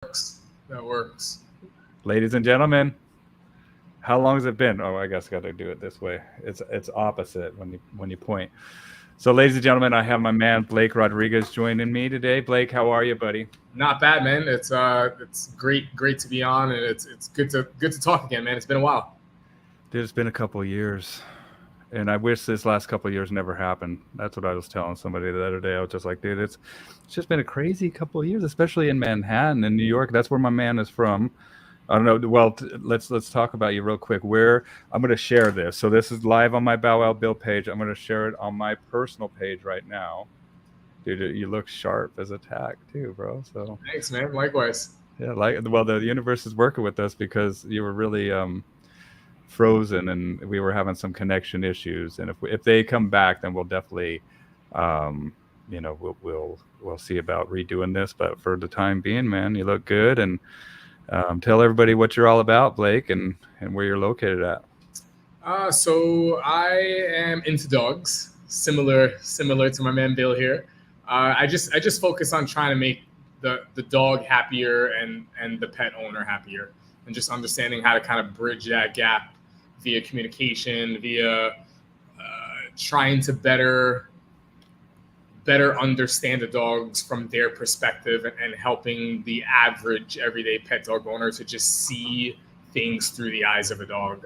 That works. Ladies and gentlemen, how long has it been? Oh, I guess I got to do it this way. It's opposite when you point. So, ladies and gentlemen, I have my man Blake Rodriguez joining me today. Blake, how are you, buddy? Not bad, man. It's great to be on, and it's good to talk again, man. It's been a while. Dude, it's been a couple of years, and I wish this last couple of years never happened. That's what I was telling somebody the other day. I was just like, dude, it's just been a crazy couple of years, especially in Manhattan and New York. That's where my man is from. I don't know. Well, let's talk about you real quick. Where I'm going to share this. So this is live on my Bow Wow Bill page. I'm going to share it on my personal page right now. Dude, you look sharp as a tack too, bro. So Thanks, man. Likewise. yeah, like well, the universe is working with us because you were really frozen and we were having some connection issues. And if they come back, then we'll definitely, um, we'll see about redoing this. But for the time being, man, you look good and tell everybody what you're all about, Blake, and where you're located at. So I am into dogs, similar to my man Bill here. I just focus on trying to make the dog happier and the pet owner happier, and just understanding how to kind of bridge that gap via communication, via trying to better understand the dogs from their perspective, and helping the average everyday pet dog owner to just see things through the eyes of a dog.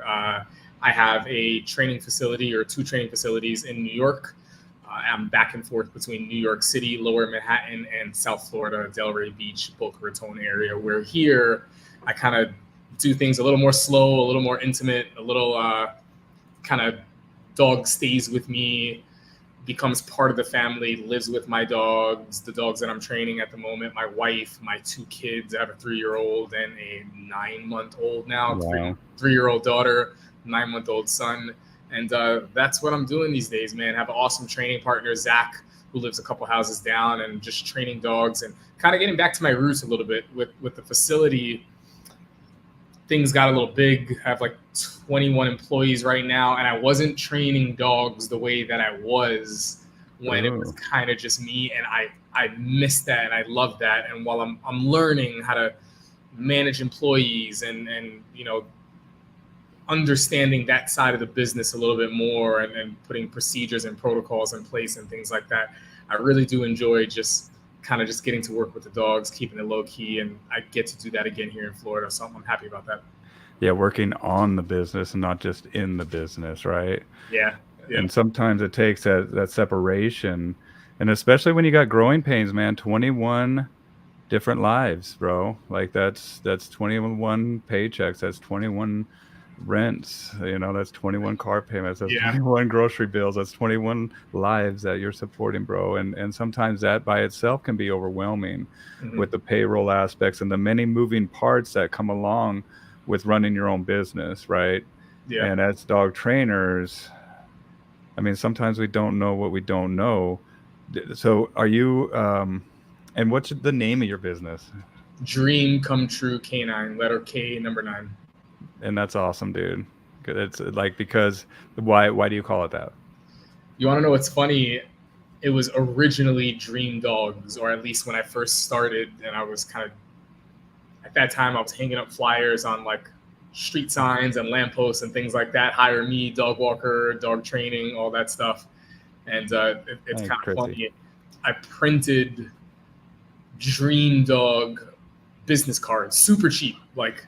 I have a training facility or two training facilities in New York. I'm back and forth between New York City, Lower Manhattan, and South Florida, Delray Beach, Boca Raton area. Where here, I kind of do things a little more slow, a little more intimate, a little kind of dog stays with me, becomes part of the family, lives with my dogs, the dogs that I'm training at the moment, my wife, my two kids. I have a 3 year old and a 9 month old now, Wow. 3 year old daughter, 9 month old son. And that's what I'm doing these days, man. I have an awesome training partner, Zach, who lives a couple houses down, and just training dogs and kind of getting back to my roots a little bit with the facility. Things got a little big. I have like 21 employees right now, and I wasn't training dogs the way that I was when it was Oh, kind of just me. And I miss that, and I love that. And while I'm learning how to manage employees and understanding that side of the business a little bit more, and putting procedures and protocols in place and things like that, I really do enjoy just kind of just getting to work with the dogs, keeping it low key, and I get to do that again here in Florida, so I'm happy about that. yeah, working on the business and not just in the business, right? Yeah, yeah, And sometimes it takes that separation, and especially when you got growing pains, man. 21 different lives, bro. Like that's 21 paychecks. That's 21 rents. That's 21 car payments. That's yeah. 21 grocery bills. That's 21 lives that you're supporting, bro. And sometimes that by itself can be overwhelming Hmm. with the payroll aspects and the many moving parts that come along with running your own business, right? Yeah. And as dog trainers, I mean, sometimes we don't know what we don't know. So, are you? And what's the name of your business? Dream come true canine, letter K, number nine. And that's awesome, dude. It's like because why do you call it that? You want to know what's funny? It was originally Dream Dogs, or at least when I first started, and I was kind of at that time I was hanging up flyers on like street signs and lampposts and things like that. Hire me, dog walker, dog training, all that stuff. And it's That's kind of crazy. funny. I printed Dream Dog business cards, super cheap, like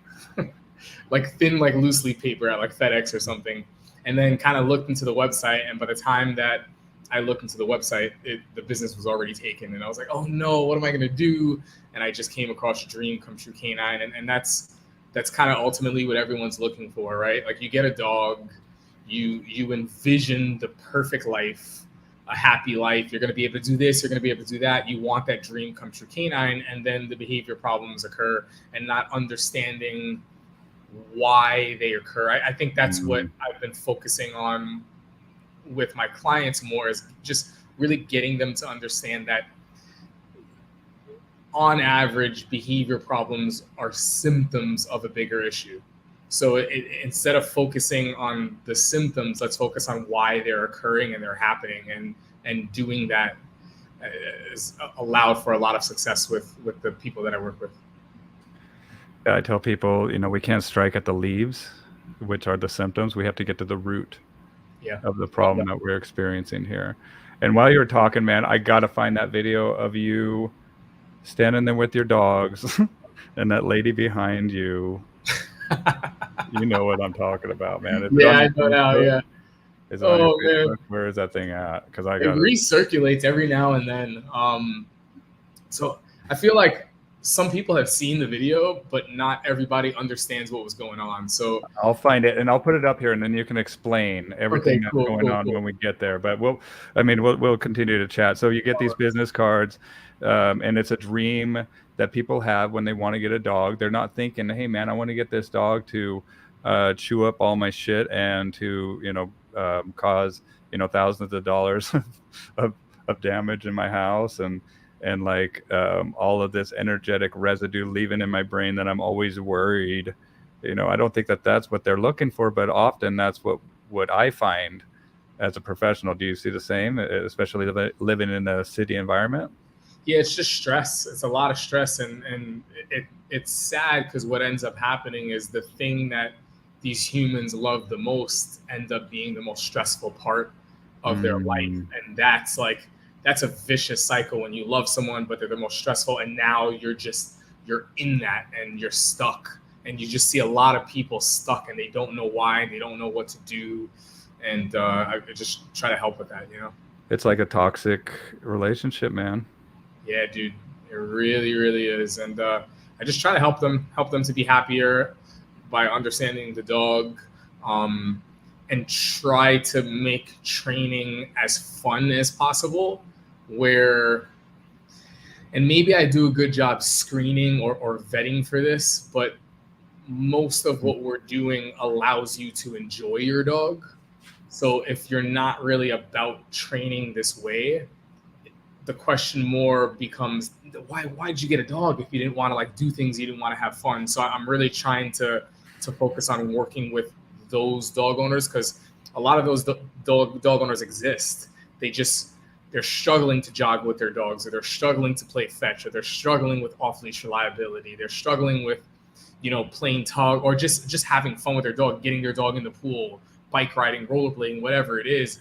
like thin, like loose leaf paper at like FedEx or something. And then kind of looked into the website, and by the time that I looked into the website, the business was already taken, and I was like, "Oh no, what am I gonna do?" And I just came across Dream Come True Canine, and that's kind of ultimately what everyone's looking for, right? Like you get a dog, you envision the perfect life, a happy life. You're going to be able to do this. You're going to be able to do that. You want that dream come true canine, and then the behavior problems occur, and not understanding why they occur. I think that's what Mm, I've been focusing on with my clients more, is just really getting them to understand that on average, behavior problems are symptoms of a bigger issue. So instead of focusing on the symptoms, let's focus on why they're occurring and they're happening, and doing that is allowed for a lot of success with the people that I work with. I tell people, we can't strike at the leaves, which are the symptoms. We have to get to the root Yeah. of the Love problem that we're experiencing here. And while you were talking, man, I gotta find that video of you standing there with your dogs and that lady behind you. You know what I'm talking about, man. Is it Yeah, on I your know now. Facebook? Yeah. Is it on your Oh man, Facebook? Where is that thing at? Because I it got it. recirculates every now and then. So I feel like some people have seen the video, but not everybody understands what was going on. So I'll find it and I'll put it up here, and then you can explain everything okay, that's cool, going cool, on cool. when we get there. But we'll continue to chat. So you get these business cards, and it's a dream that people have when they want to get a dog. They're not thinking, "Hey, man, I want to get this dog to chew up all my shit and to cause thousands of dollars of damage in my house and like all of this energetic residue leaving in my brain that I'm always worried." I don't think that that's what they're looking for, but often that's what I find as a professional. Do you see the same, especially living in a city environment? Yeah, it's just stress. It's a lot of stress, and it's sad because what ends up happening is the thing that these humans love the most end up being the most stressful part of their life, and that's a vicious cycle when you love someone but they're the most stressful, and now you're in that and you're stuck, and you just see a lot of people stuck and they don't know why, and they don't know what to do, and I just try to help with that. It's like a toxic relationship, man. Yeah, dude, it really, really is, and I just try to help them to be happier by understanding the dog, and try to make training as fun as possible. Where, and maybe I do a good job screening or vetting for this, but most of what we're doing allows you to enjoy your dog. So if you're not really about training this way, the question more becomes, why did you get a dog if you didn't want to like do things, you didn't want to have fun? So I'm really trying to focus on working with those dog owners, because a lot of those dog owners exist. They're struggling to jog with their dogs, or they're struggling to play fetch, or they're struggling with off leash reliability, they're struggling with playing tug, or just having fun with their dog, getting their dog in the pool, bike riding, rollerblading, whatever it is,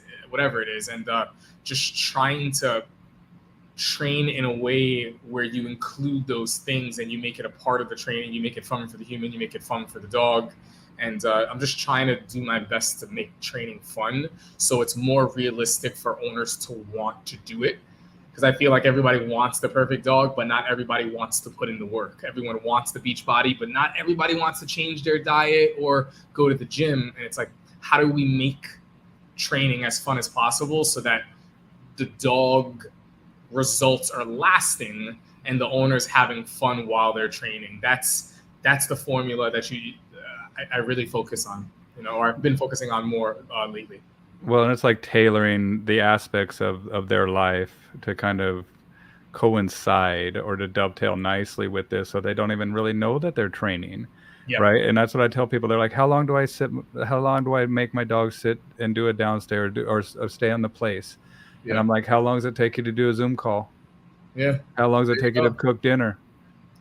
and just trying to train in a way where you include those things and you make it a part of the training. You make it fun for the human, you make it fun for the dog, and I'm just trying to do my best to make training fun, so it's more realistic for owners to want to do it. Because I feel like everybody wants the perfect dog, but not everybody wants to put in the work. Everyone wants the beach body, but not everybody wants to change their diet or go to the gym. And it's like, how do we make training as fun as possible so that the dog results are lasting and the owner's having fun while they're training? That's the formula that I really focus on, or I've been focusing on more lately. Well, and it's like tailoring the aspects of their life to kind of coincide or to dovetail nicely with this, so they don't even really know that they're training. Yeah. Right. And that's what I tell people. They're like, how long do I make my dog sit and do it downstairs or stay on the place? Yeah. And I'm like, how long does it take you to do a Zoom call? Yeah. How long does it take you to cook dinner?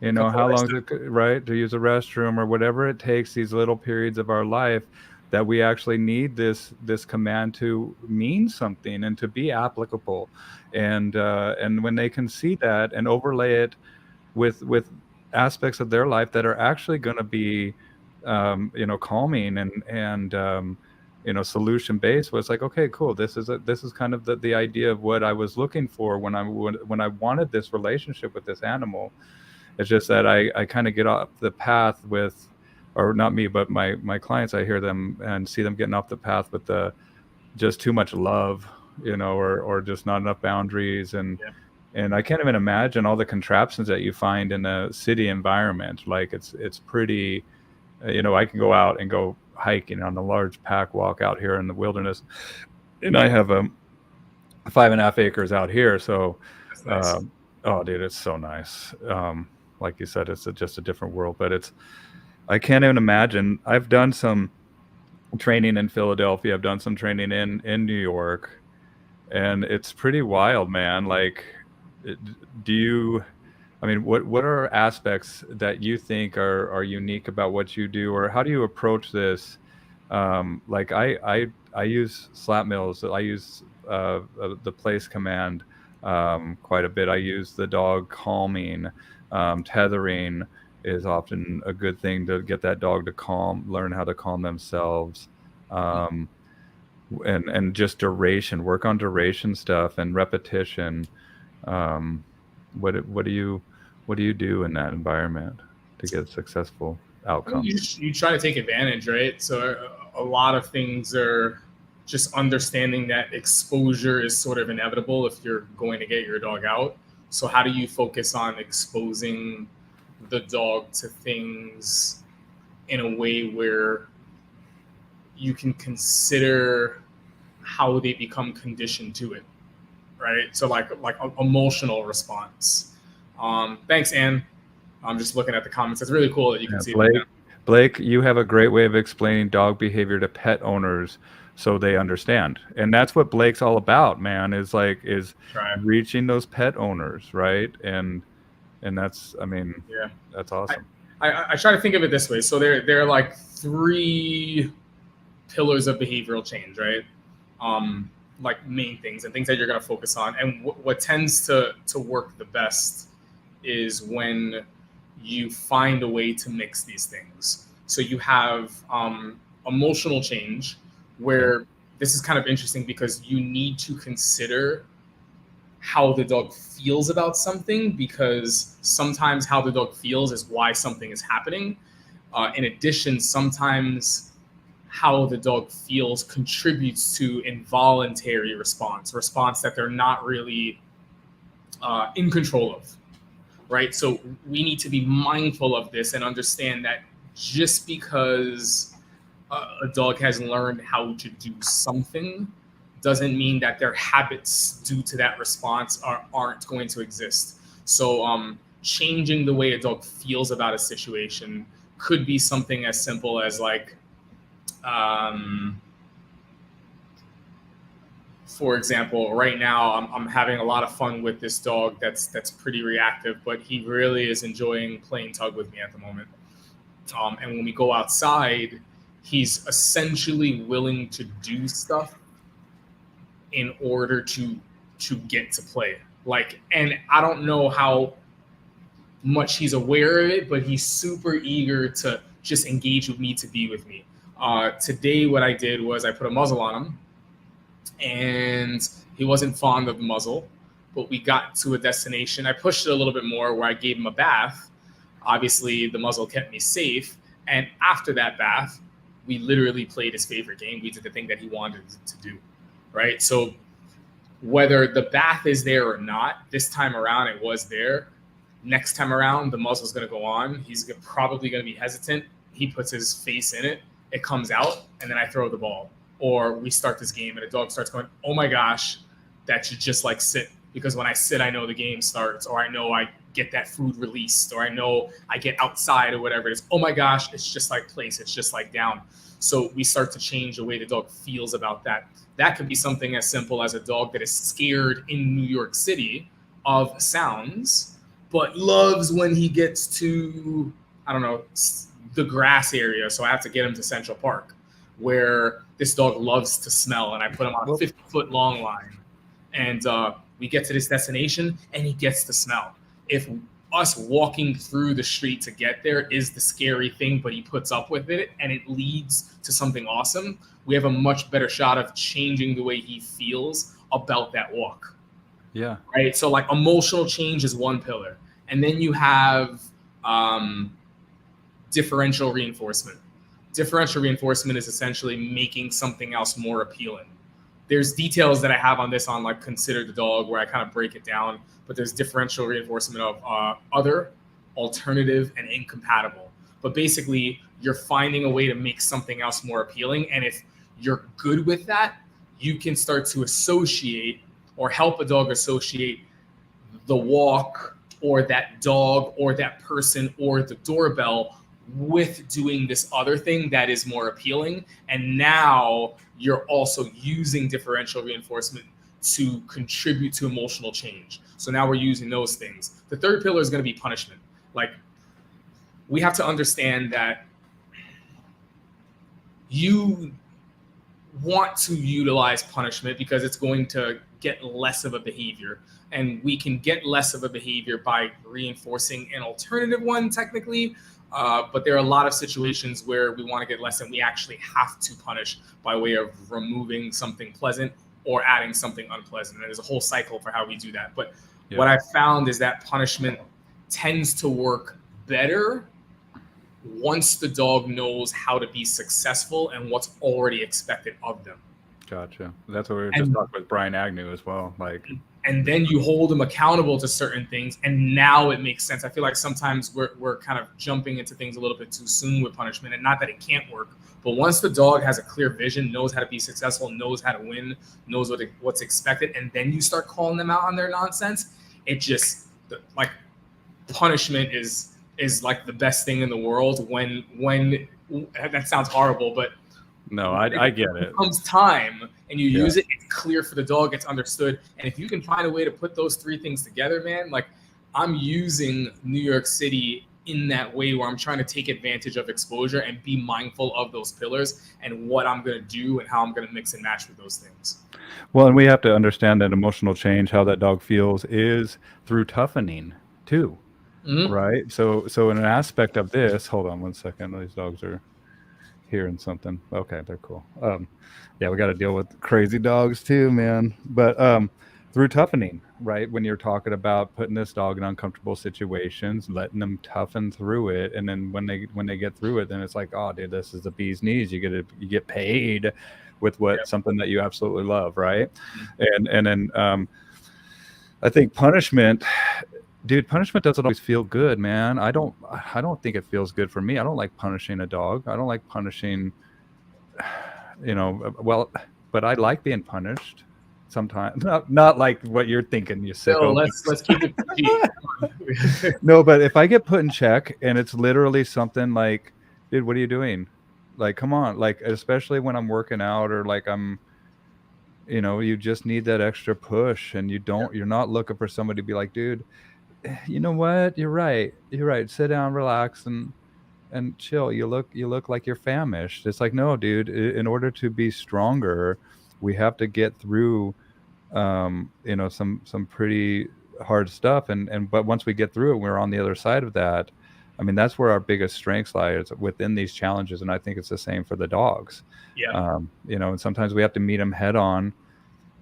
How long is it, right, to use a restroom or whatever it takes, these little periods of our life that we actually need this command to mean something and to be applicable. And when they can see that and overlay it with aspects of their life that are actually going to be calming and solution based, where it's like, okay, cool, this is kind of the idea of what I was looking for when I wanted this relationship with this animal. It's just that I kind of get off the path with, or not me, but my clients, I hear them and see them getting off the path with the just too much love, or just not enough boundaries. And I can't even imagine all the contraptions that you find in a city environment. Like it's pretty, I can go out and go hiking on a large pack walk out here in the wilderness, and I have 5.5 acres out here. So, nice. Oh, dude, it's so nice. Like you said, it's just a different world, but I can't even imagine. I've done some training in Philadelphia. I've done some training in New York, and it's pretty wild, man. Like, I mean, what are aspects that you think are unique about what you do, or how do you approach this? Like I use slap mills. I use the place command quite a bit. I use the dog calming, tethering is often a good thing to get that dog to learn how to calm themselves. Um, and just duration, work on duration stuff and repetition. Um, what do you do in that environment to get a successful I mean, outcome? you try to take advantage, right? So a lot of things are just understanding that exposure is sort of inevitable if you're going to get your dog out. So how do you focus on exposing the dog to things in a way where you can consider how they become conditioned to it, right? So like emotional response. Thanks, Anne. I'm just looking at the comments. It's really cool that you can Yeah, see that now. Blake, you have a great way of explaining dog behavior to pet owners so they understand. And that's what Blake's all about, man, is Try. reaching those pet owners, right? And that's, I mean, Yeah. that's awesome. I try to think of it this way. So there are like three pillars of behavioral change, right? Like main things and things that you're going to focus on. And what tends to work the best is when you find a way to mix these things. So you have emotional change, where this is kind of interesting because you need to consider how the dog feels about something, because sometimes how the dog feels is why something is happening. In addition, sometimes how the dog feels contributes to involuntary response that they're not really in control of, right? So we need to be mindful of this and understand that just because a dog has learned how to do something doesn't mean that their habits due to that response aren't going to exist. So changing the way a dog feels about a situation could be something as simple as like, for example, right now I'm having a lot of fun with this dog that's pretty reactive, but he really is enjoying playing tug with me at the moment. And when we go outside, he's essentially willing to do stuff in order to get to play. Like, and I don't know how much he's aware of it, but he's super eager to just engage with me, to be with me. Today, what I did was I put a muzzle on him, and he wasn't fond of the muzzle, but we got to a destination. I pushed it a little bit more where I gave him a bath. Obviously, the muzzle kept me safe. And after that bath, we literally played his favorite game. We did the thing that he wanted to do, right? So whether the bath is there or not, this time around it was there. Next time around, the muzzle's going to go on. He's probably going to be hesitant. He puts his face in it. It comes out, and then I throw the ball. Or we start this game, and a dog starts going, oh my gosh, that should just like sit. Because when I sit, I know the game starts, or I know I get that food released, or I know I get outside or whatever it is. Oh my gosh, it's just like place. It's just like down. So we start to change the way the dog feels about that. That could be something as simple as a dog that is scared in New York City of sounds, but loves when he gets to, I don't know, the grass area. So I have to get him to Central Park, where this dog loves to smell. And I put him on a 50-foot long line. And we get to this destination, and he gets to smell. If us walking through the street to get there is the scary thing, but he puts up with it and it leads to something awesome, we have a much better shot of changing the way he feels about that walk. Yeah. Right. So like emotional change is one pillar. And then you have differential reinforcement. Differential reinforcement is essentially making something else more appealing. There's details that I have on this on like Consider the Dog, where I kind of break it down, but there's differential reinforcement of other, alternative, and incompatible. But basically, you're finding a way to make something else more appealing. And if you're good with that, you can start to associate or help a dog associate the walk or that dog or that person or the doorbell with doing this other thing that is more appealing. And now you're also using differential reinforcement to contribute to emotional change. So now we're using those things. The third pillar is going to be punishment. Like, we have to understand that you want to utilize punishment because it's going to get less of a behavior, and we can get less of a behavior by reinforcing an alternative one technically, but there are a lot of situations where we want to get less and we actually have to punish by way of removing something pleasant or adding something unpleasant, and there's a whole cycle for how we do that. But what I found is that punishment tends to work better once the dog knows how to be successful and what's already expected of them. Gotcha. That's what we were just talking with Brian Agnew as well. Like, and then you hold them accountable to certain things, and now it makes sense. I feel like sometimes we're kind of jumping into things a little bit too soon with punishment, and not that it can't work, but once the dog has a clear vision, knows how to be successful, knows how to win, knows what's expected, and then you start calling them out on their nonsense, it just, like, punishment is like the best thing in the world when that sounds horrible, but no, I get it. It comes time and you use it, it's clear for the dog, it's understood. And if you can find a way to put those three things together, man, like, I'm using New York City in that way where I'm trying to take advantage of exposure and be mindful of those pillars and what I'm going to do and how I'm going to mix and match with those things. Well, and we have to understand that emotional change, how that dog feels, is through toughening too. Mm-hmm. Right. So in an aspect of this, hold on one second. These dogs are hearing something. Okay, they're cool. Yeah, we got to deal with crazy dogs too, man. But through toughening, right? When you're talking about putting this dog in uncomfortable situations, letting them toughen through it, and then when they get through it, then it's like, oh, dude, this is the bee's knees. You get paid with something that you absolutely love, right? Mm-hmm. And then I think punishment. Dude, punishment doesn't always feel good, man. I don't think it feels good for me. I don't like punishing a dog. I don't like punishing, but I like being punished sometimes. Not like what you're thinking, you sicko. No, let's keep it PG. No, but if I get put in check and it's literally something like, dude, what are you doing? Like, come on. Like, especially when I'm working out or like you just need that extra push, and you're not looking for somebody to be like, dude, you know what? You're right. Sit down, relax, and chill. You look like you're famished. It's like, no, dude. In order to be stronger, we have to get through, some pretty hard stuff. But once we get through it, we're on the other side of that. I mean, that's where our biggest strengths lie, is within these challenges, and I think it's the same for the dogs. Yeah. And sometimes we have to meet them head on.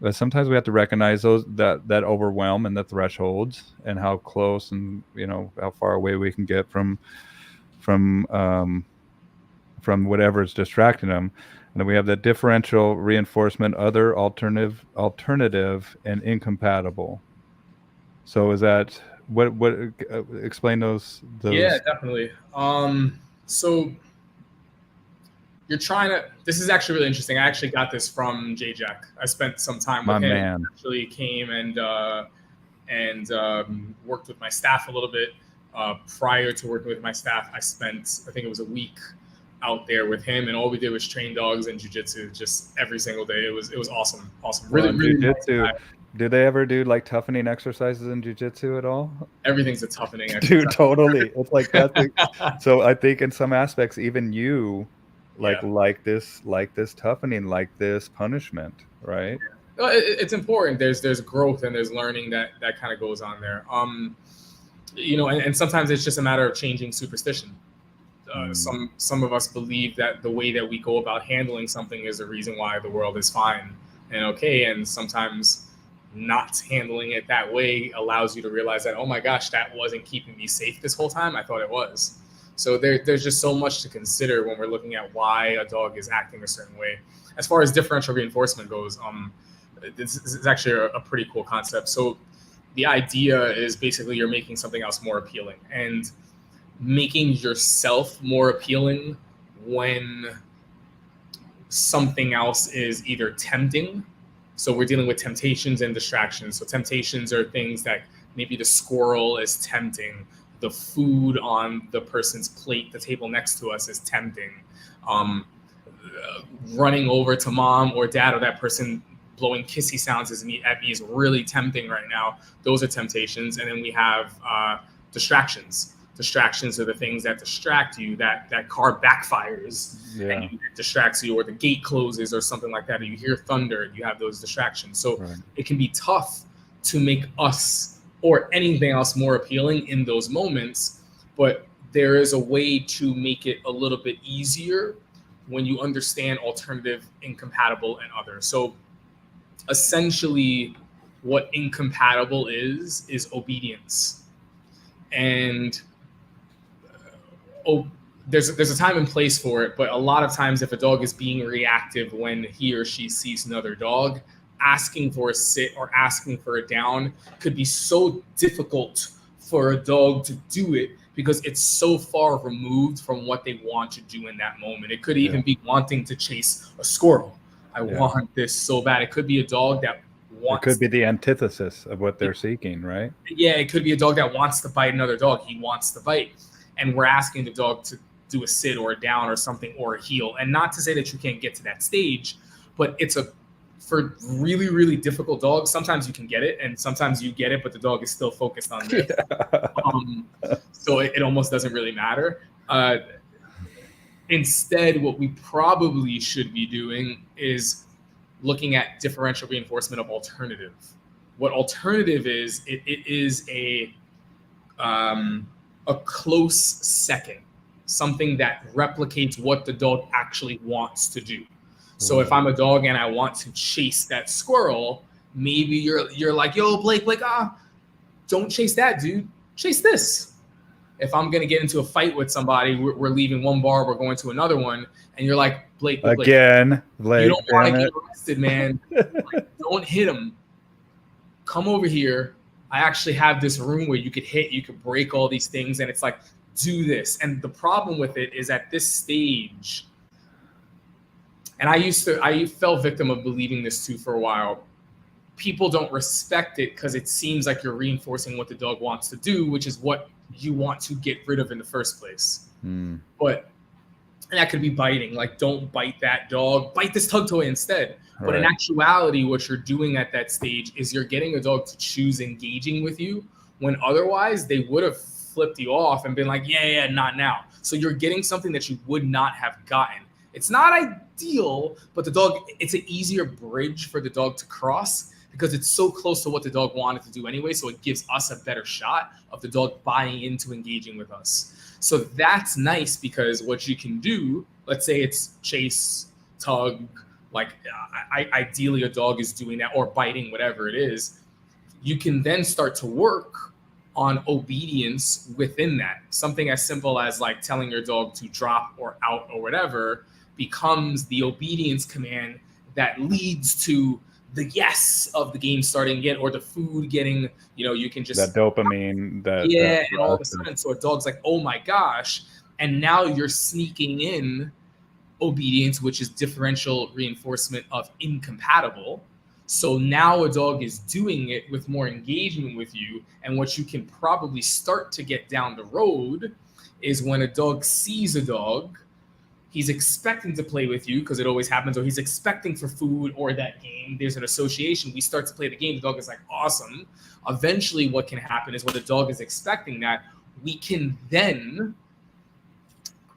But sometimes we have to recognize that overwhelm and the thresholds, and how close and how far away we can get from whatever's distracting them. And then we have that differential reinforcement, other, alternative, and incompatible. So is that what explain those? Yeah, definitely. So you're trying to. This is actually really interesting. I actually got this from Jay Jack. I spent some time with him. Man. He actually came and worked with my staff a little bit. Prior to working with my staff, I think it was a week out there with him, and all we did was train dogs and jiu-jitsu just every single day. It was awesome. Really jiu-jitsu. Nice. Do they ever do like toughening exercises in jiu-jitsu at all? Everything's a toughening exercise. Dude, totally. It's like that. So I think in some aspects, even you like this toughening, like this punishment, right? It's important. There's growth and there's learning that kind of goes on there. And sometimes it's just a matter of changing superstition. Some of us believe that the way that we go about handling something is the reason why the world is fine and okay, and sometimes not handling it that way allows you to realize that, oh my gosh, that wasn't keeping me safe this whole time. I thought it was. So there's just so much to consider when we're looking at why a dog is acting a certain way. As far as differential reinforcement goes, this is actually a pretty cool concept. So the idea is basically you're making something else more appealing, and making yourself more appealing when something else is either tempting. So we're dealing with temptations and distractions. So temptations are things that maybe the squirrel is tempting. The food on the person's plate, the table next to us, is tempting. Running over to mom or dad or that person blowing kissy sounds at me is really tempting right now. Those are temptations. And then we have distractions. Distractions are the things that distract you, that car backfires and it distracts you, or the gate closes or something like that, or you hear thunder, you have those distractions. So it can be tough to make us or anything else more appealing in those moments, but there is a way to make it a little bit easier when you understand alternative, incompatible, and other. So essentially what incompatible is obedience. And there's a time and place for it, but a lot of times if a dog is being reactive when he or she sees another dog, asking for a sit or asking for a down could be so difficult for a dog to do it because it's so far removed from what they want to do in that moment. It could even be wanting to chase a squirrel. I want this so bad. It could be a dog that wants... It could be the antithesis of what they're seeking, right? Yeah, it could be a dog that wants to bite another dog. He wants to bite. And we're asking the dog to do a sit or a down or something or a heel. And not to say that you can't get to that stage, but for really, really difficult dogs, sometimes you can get it and sometimes you get it, but the dog is still focused on this. So it almost doesn't really matter. Instead, what we probably should be doing is looking at differential reinforcement of alternative. What alternative is, it is a close second, something that replicates what the dog actually wants to do. So if I'm a dog and I want to chase that squirrel, maybe you're like, yo, Blake, don't chase that, dude. Chase this. If I'm going to get into a fight with somebody, we're leaving one bar, we're going to another one, and you're like, Blake, again, Blake, you don't want to get arrested, man. Like, don't hit him. Come over here. I actually have this room where you could hit, you could break all these things, and it's like, do this. And the problem with it is at this stage, and I fell victim of believing this too for a while. People don't respect it because it seems like you're reinforcing what the dog wants to do, which is what you want to get rid of in the first place. But and that could be biting, like don't bite that dog, bite this tug toy instead. But in actuality, what you're doing at that stage is you're getting a dog to choose engaging with you when otherwise they would have flipped you off and been like, yeah, not now. So you're getting something that you would not have gotten. It's not ideal, but it's an easier bridge for the dog to cross because it's so close to what the dog wanted to do anyway. So it gives us a better shot of the dog buying into engaging with us. So that's nice because what you can do, let's say it's chase, tug, like ideally a dog is doing that or biting, whatever it is. You can then start to work on obedience within that. Something as simple as like telling your dog to drop or out or whatever becomes the obedience command that leads to the yes of the game starting again or the food getting, you can just... That dopamine. And all of a sudden, so a dog's like, oh my gosh. And now you're sneaking in obedience, which is differential reinforcement of incompatible. So now a dog is doing it with more engagement with you. And what you can probably start to get down the road is when a dog sees a dog, he's expecting to play with you because it always happens, or he's expecting for food or that game. There's an association. We start to play the game. The dog is like, awesome. Eventually what can happen is when the dog is expecting that, we can then,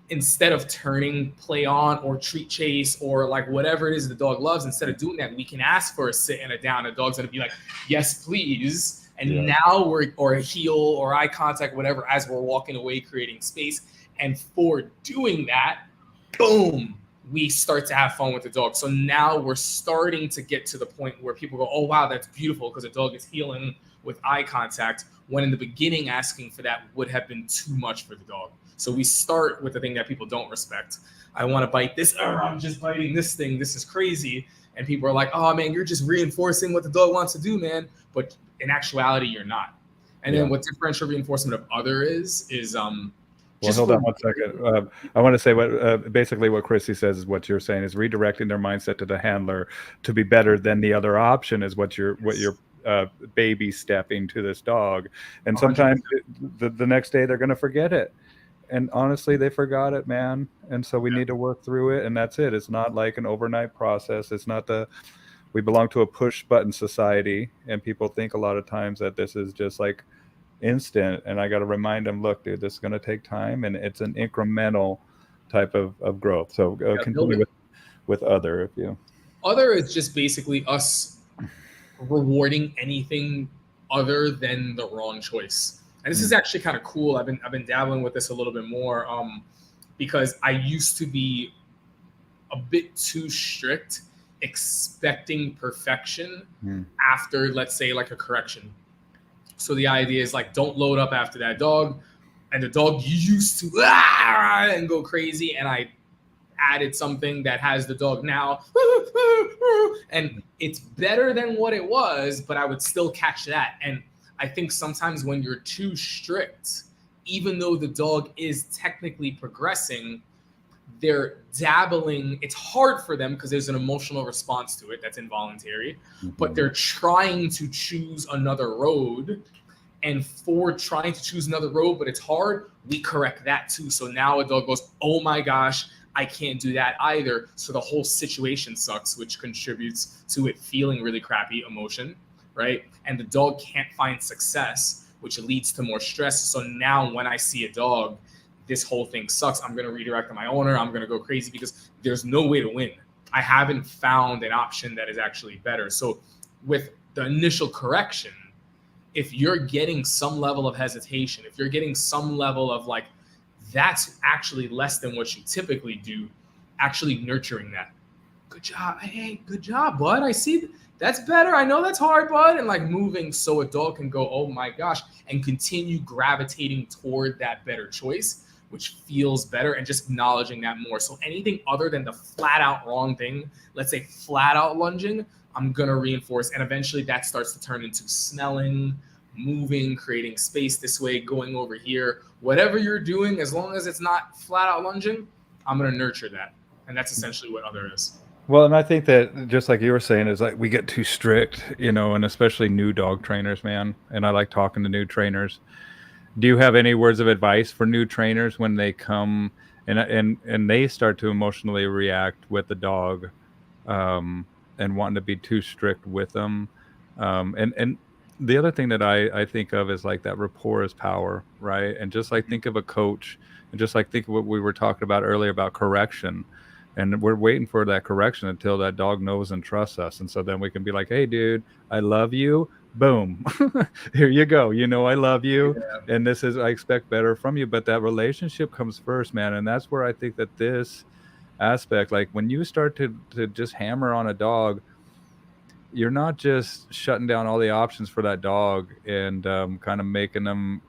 instead of turning play on or treat chase or like whatever it is the dog loves, instead of doing that, we can ask for a sit and a down. The dog's going to be like, yes, please. And now or a heel or eye contact, whatever, as we're walking away, creating space. And for doing that, boom, we start to have fun with the dog. So now we're starting to get to the point where people go, oh, wow, that's beautiful because the dog is healing with eye contact, when in the beginning asking for that would have been too much for the dog. So we start with the thing that people don't respect. I want to bite this. I'm just biting this thing. This is crazy. And people are like, oh, man, you're just reinforcing what the dog wants to do, man. But in actuality, you're not. And then what differential reinforcement of other is well, hold on 1 second. I want to say basically what Chrissy says is what you're saying is redirecting their mindset to the handler to be better than the other option is what you're baby stepping to this dog. And sometimes the next day they're going to forget it. And honestly, they forgot it, man. And so we need to work through it. And that's it. It's not like an overnight process. It's not we belong to a push button society, and people think a lot of times that this is just like instant. And I got to remind them, look, dude, this is going to take time, and it's an incremental type of growth. So continue with other, if you. Other is just basically us rewarding anything other than the wrong choice. And this is actually kind of cool. I've been dabbling with this a little bit more because I used to be a bit too strict, expecting perfection after, let's say, like a correction. So the idea is like, don't load up after that dog, and the dog used to and go crazy, and I added something that has the dog now and it's better than what it was, but I would still catch that. And I think sometimes when you're too strict, even though the dog is technically progressing, they're dabbling. It's hard for them because there's an emotional response to it that's involuntary, but they're trying to choose another road. And for trying to choose another road, but it's hard, we correct that too. So now a dog goes, oh my gosh, I can't do that either. So the whole situation sucks, which contributes to it feeling really crappy emotion, right? And the dog can't find success, which leads to more stress. So now when I see a dog, this whole thing sucks. I'm going to redirect to my owner. I'm going to go crazy because there's no way to win. I haven't found an option that is actually better. So with the initial correction, if you're getting some level of hesitation, if you're getting some level of like, that's actually less than what you typically do, actually nurturing that. Good job. Hey, good job, bud. I see that's better. I know that's hard, bud. And like moving so a dog can go, oh my gosh, and continue gravitating toward that better choice, which feels better, and just acknowledging that more. So anything other than the flat out wrong thing, let's say flat out lunging, I'm going to reinforce. And eventually that starts to turn into smelling, moving, creating space this way, going over here, whatever you're doing, as long as it's not flat out lunging, I'm going to nurture that. And that's essentially what other is. Well, and I think that just like you were saying, is like we get too strict, and especially new dog trainers, man. And I like talking to new trainers. Do you have any words of advice for new trainers when they come and they start to emotionally react with the dog, and wanting to be too strict with them? And the other thing that I think of is like that rapport is power, right? And just like think of a coach, and just like think of what we were talking about earlier about correction. And we're waiting for that correction until that dog knows and trusts us. And so then we can be like, hey, dude, I love you. Boom. Here you go. I love you. Yeah. And this is, I expect better from you. But that relationship comes first, man. And that's where I think that this aspect, like when you start to just hammer on a dog, you're not just shutting down all the options for that dog and kind of making them,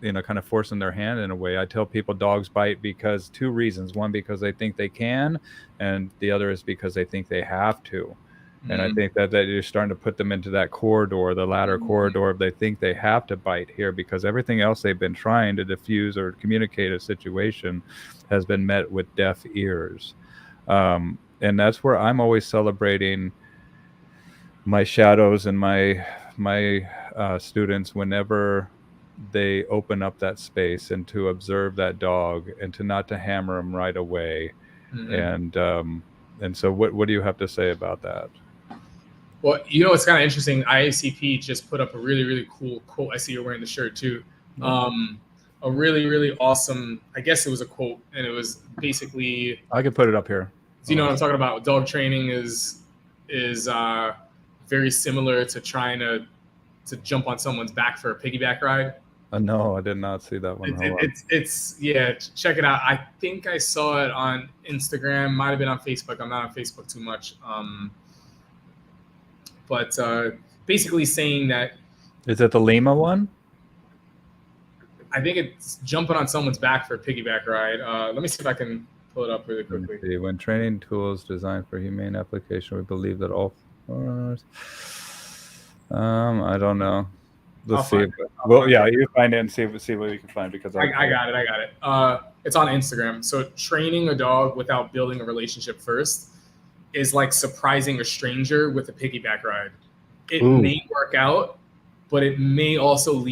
kind of forcing their hand in a way. I tell people dogs bite because two reasons. One, because they think they can, and the other is because they think they have to. Mm-hmm. And I think that you're starting to put them into that corridor, the latter corridor of they think they have to bite here because everything else they've been trying to diffuse or communicate a situation has been met with deaf ears. And that's where I'm always celebrating my shadows and my students whenever they open up that space and to observe that dog and to not to hammer them right away. Mm-hmm. And so what do you have to say about that? Well, it's kind of interesting. IACP just put up a really, really cool quote. I see you're wearing the shirt too. Mm-hmm. A really, really awesome, I guess it was a quote, and it was basically, I could put it up here. So you know what I'm talking about? Dog training is very similar to trying to jump on someone's back for a piggyback ride. No, I did not see that one. It's check it out. I think I saw it on Instagram. Might have been on Facebook. I'm not on Facebook too much. But basically saying that. Is it the Lima one? I think it's jumping on someone's back for a piggyback ride. Let me see if I can pull it up really quickly. When training tools designed for humane application, we believe that all. I don't know. Let's see. You find it and see what you can find because I got it. It's on Instagram. So training a dog without building a relationship first is like surprising a stranger with a piggyback ride. It may work out, but it may also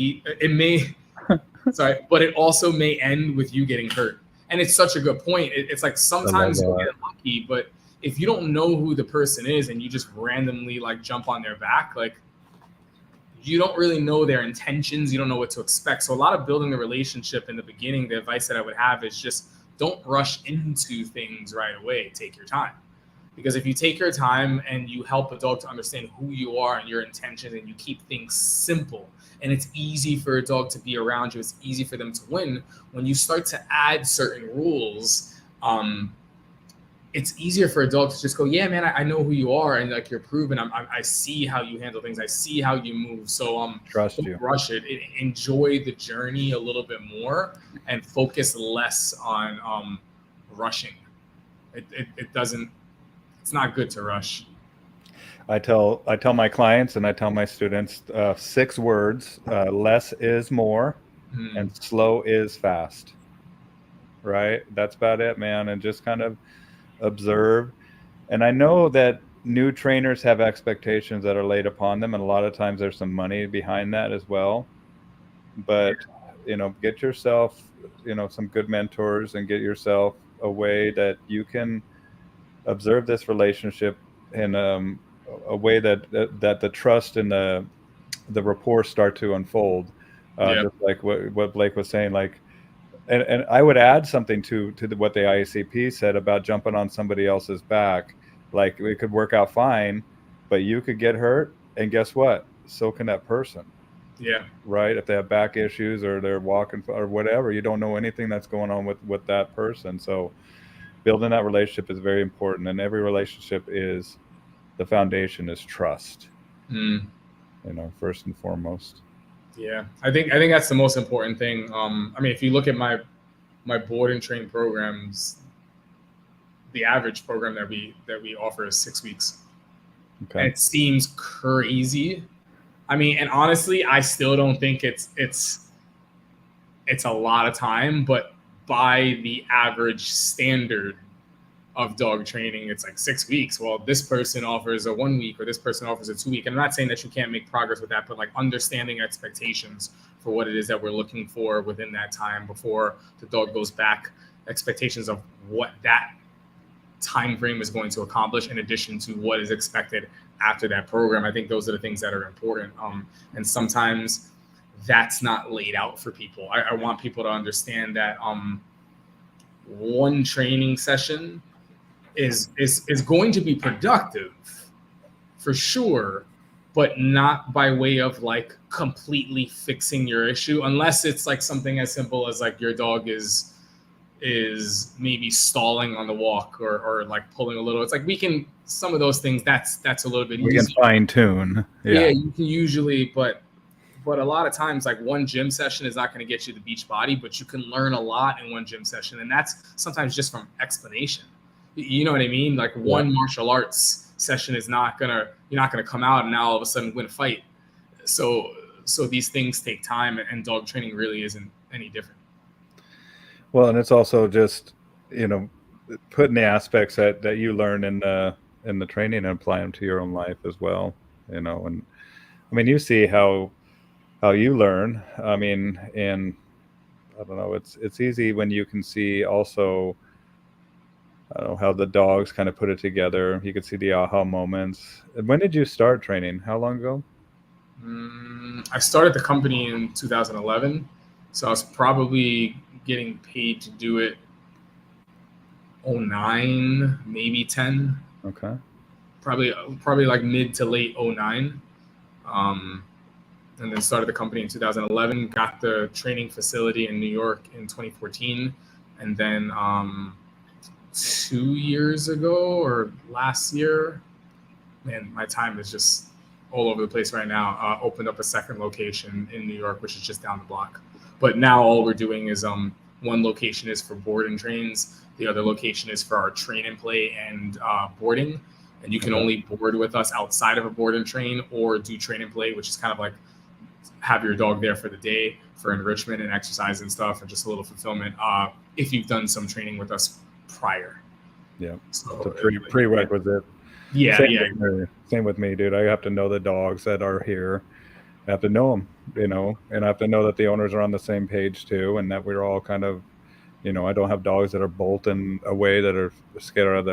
but it also may end with you getting hurt. And it's such a good point. It's like sometimes you get lucky, but if you don't know who the person is and you just randomly like jump on their back, like you don't really know their intentions. You don't know what to expect. So a lot of building the relationship in the beginning, the advice that I would have is just don't rush into things right away. Take your time. Because if you take your time and you help a dog to understand who you are and your intentions, and you keep things simple, and it's easy for a dog to be around you, it's easy for them to win. When you start to add certain rules, it's easier for a dog to just go, yeah, man, I know who you are, and like you're proven. I see how you handle things. I see how you move. So trust don't you. rush it. Enjoy the journey a little bit more, and focus less on rushing. It doesn't. It's not good to rush. I tell my clients and I tell my students 6 words: less is more, and slow is fast. Right? That's about it, man. And just kind of observe. And I know that new trainers have expectations that are laid upon them, and a lot of times there's some money behind that as well. But get yourself some good mentors, and get yourself a way that you can observe this relationship in a way that the trust and the rapport start to unfold. Just like what Blake was saying, like, and I would add something to what the IACP said about jumping on somebody else's back. Like, it could work out fine, but you could get hurt, and guess what? So can that person. Yeah. Right? If they have back issues or they're walking or whatever, you don't know anything that's going on with that person. So building that relationship is very important, and every relationship is, the foundation is trust. First and foremost. Yeah, I think that's the most important thing. I mean, if you look at my board and train programs, the average program that we offer is 6 weeks. Okay. And it seems crazy. I mean, and honestly, I still don't think it's a lot of time, but by the average standard of dog training, it's like 6 weeks. Well, this person offers a 1 week, or this person offers a 2 week. And I'm not saying that you can't make progress with that, but like understanding expectations for what it is that we're looking for within that time before the dog goes back, expectations of what that time frame is going to accomplish in addition to what is expected after that program. I think those are the things that are important. And sometimes that's not laid out for people. I want people to understand that one training session is going to be productive for sure, but not by way of like completely fixing your issue, unless it's like something as simple as like your dog is maybe stalling on the walk, or like pulling a little. It's like, we can, some of those things, that's a little bit we easier. Can fine tune. Yeah, you can usually, but a lot of times, like, one gym session is not going to get you the beach body, but you can learn a lot in one gym session, and that's sometimes just from explanation. You know what I mean? Like, one martial arts session is not gonna, you're not gonna come out and now all of a sudden win a fight. So these things take time, and dog training really isn't any different. Well, and it's also just, putting the aspects that you learn in the training and apply them to your own life as well. And I mean, you see how you learn. I mean, and I don't know, it's easy when you can see also, I don't know, how the dogs kind of put it together. You could see the aha moments. When did you start training? How long ago? I started the company in 2011, so I was probably getting paid to do it 09, maybe 10. Okay. Probably like mid to late 09. And then started the company in 2011, got the training facility in New York in 2014. And then 2 years ago, or last year, man, my time is just all over the place right now, opened up a second location in New York, which is just down the block. But now all we're doing is one location is for board and trains. The other location is for our train and play and boarding. And you can only board with us outside of a board and train, or do train and play, which is kind of like have your dog there for the day for enrichment and exercise and stuff, and just a little fulfillment if you've done some training with us prior. Yeah, so it's a prerequisite. Yeah, Same with me, dude. I have to know the dogs that are here. I have to know them, and I have to know that the owners are on the same page too, and that we're all kind of, You know, I don't have dogs that are bolting away, that are scared out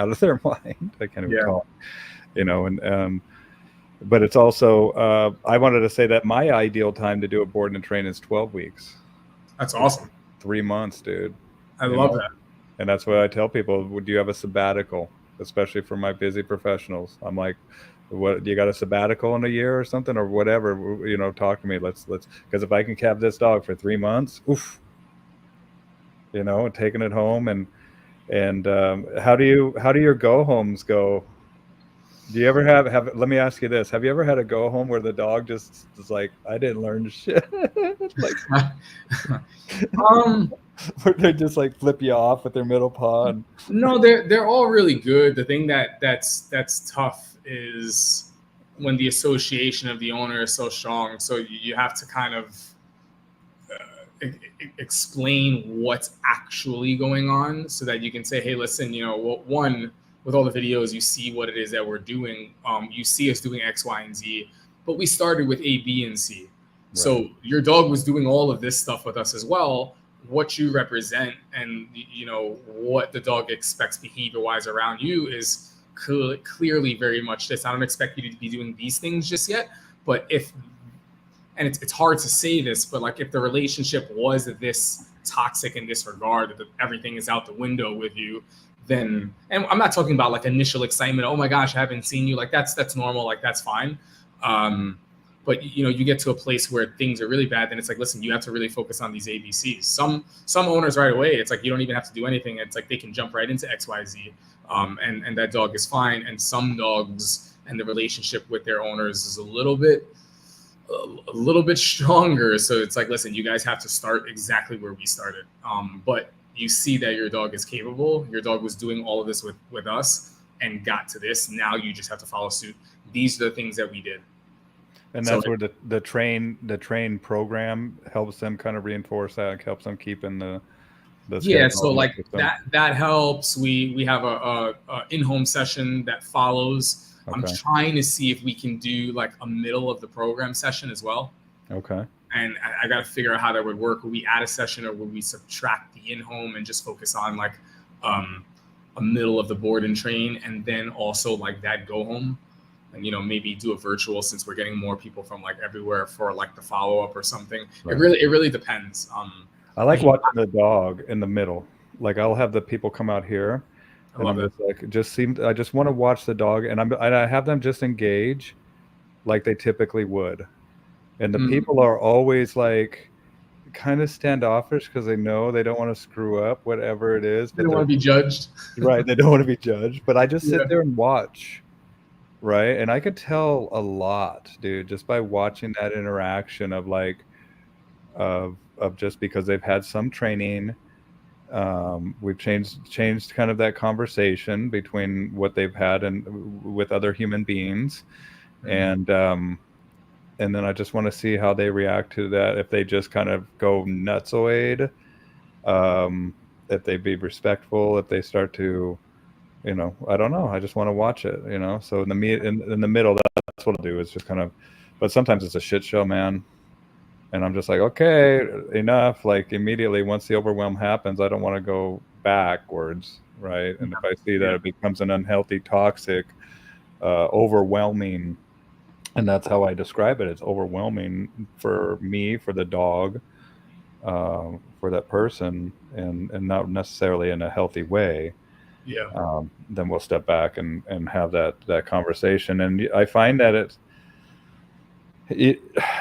of their mind. I can't even talk. You know, and but it's also I wanted to say that my ideal time to do a board and train is 12 weeks. That's awesome. 3 months, dude. I love that. And that's what I tell people. Would you have a sabbatical, especially for my busy professionals? I'm like, what, you got a sabbatical in a year or something or whatever? You know, talk to me. Let's because if I can have this dog for 3 months, oof. You know, and taking it home and how do your go homes go? Do you ever have let me ask you this. Have you ever had a go home where the dog just is like, I didn't learn shit? Like where they just like flip you off with their middle paw? And... No, they're all really good. The thing that's tough is when the association of the owner is so strong. So you have to kind of explain what's actually going on so that you can say, hey, listen, you know, one, with all the videos, you see what it is that we're doing. You see us doing X, Y, and Z, but we started with A, B, and C. Right. So your dog was doing all of this stuff with us as well. What you represent and, you know, what the dog expects behavior-wise around you is clearly very much this. I don't expect you to be doing these things just yet, but and it's hard to say this, but like if the relationship was this toxic in this regard, that everything is out the window with you, then, and I'm not talking about like initial excitement. Oh my gosh, I haven't seen you. Like that's normal. Like that's fine. But you know, you get to a place where things are really bad. Then it's like, listen, you have to really focus on these ABCs. Some owners right away, it's like you don't even have to do anything. It's like they can jump right into X, Y, Z, and that dog is fine. And some dogs and the relationship with their owners is a little bit stronger. So it's like, listen, you guys have to start exactly where we started. But you see that your dog is capable. Your dog was doing all of this with us and got to this. Now you just have to follow suit. These are the things that we did. And that's where the train program helps them kind of reinforce that, and helps them keep in the so like that helps. We have a in-home session that follows. Okay. I'm trying to see if we can do like a middle of the program session as well. Okay. And I got to figure out how that would work. Would we add a session or would we subtract the in-home and just focus on like a middle of the board and train, and then also like that go home, and you know, maybe do a virtual since we're getting more people from like everywhere for like the follow-up or something. Right. It really depends. I like watching the dog in the middle. Like I'll have the people come out here. And I'm just like, I just want to watch the dog, and I have them just engage like they typically would. And the people are always like kind of standoffish because they know they don't want to screw up whatever it is. They don't want to be judged. Right. They don't want to be judged. But I just sit there and watch. Right. And I could tell a lot, dude, just by watching that interaction of like, of just because they've had some training. We've changed kind of that conversation between what they've had and with other human beings. And then I just want to see how they react to that. If they just kind of go nutsoid, if they be respectful, if they start to, you know, I don't know. I just want to watch it, you know. So in the middle, that's what I'll do, is just kind of, but sometimes it's a shit show, man. And I'm just like, okay, enough. Like immediately once the overwhelm happens, I don't want to go backwards, right? And if I see that it becomes an unhealthy, toxic, overwhelming, and that's how I describe it. It's overwhelming for me, for the dog, for that person, and not necessarily in a healthy way. Yeah. Then we'll step back and have that conversation. And I find that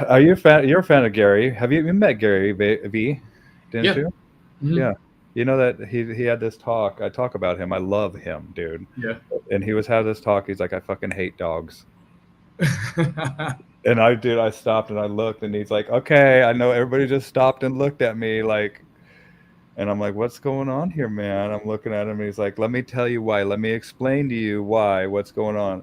are you a fan? You're a fan of Gary. Have you met Gary V? Didn't you? Mm-hmm. Yeah. You know that he had this talk. I talk about him. I love him, dude. Yeah. And he was having this talk. He's like, I fucking hate dogs. And I stopped and I looked, and he's like, okay, I know everybody just stopped and looked at me like, and I'm like, what's going on here, man? I'm looking at him, and he's like, let me tell you why. Let me explain to you why. What's going on?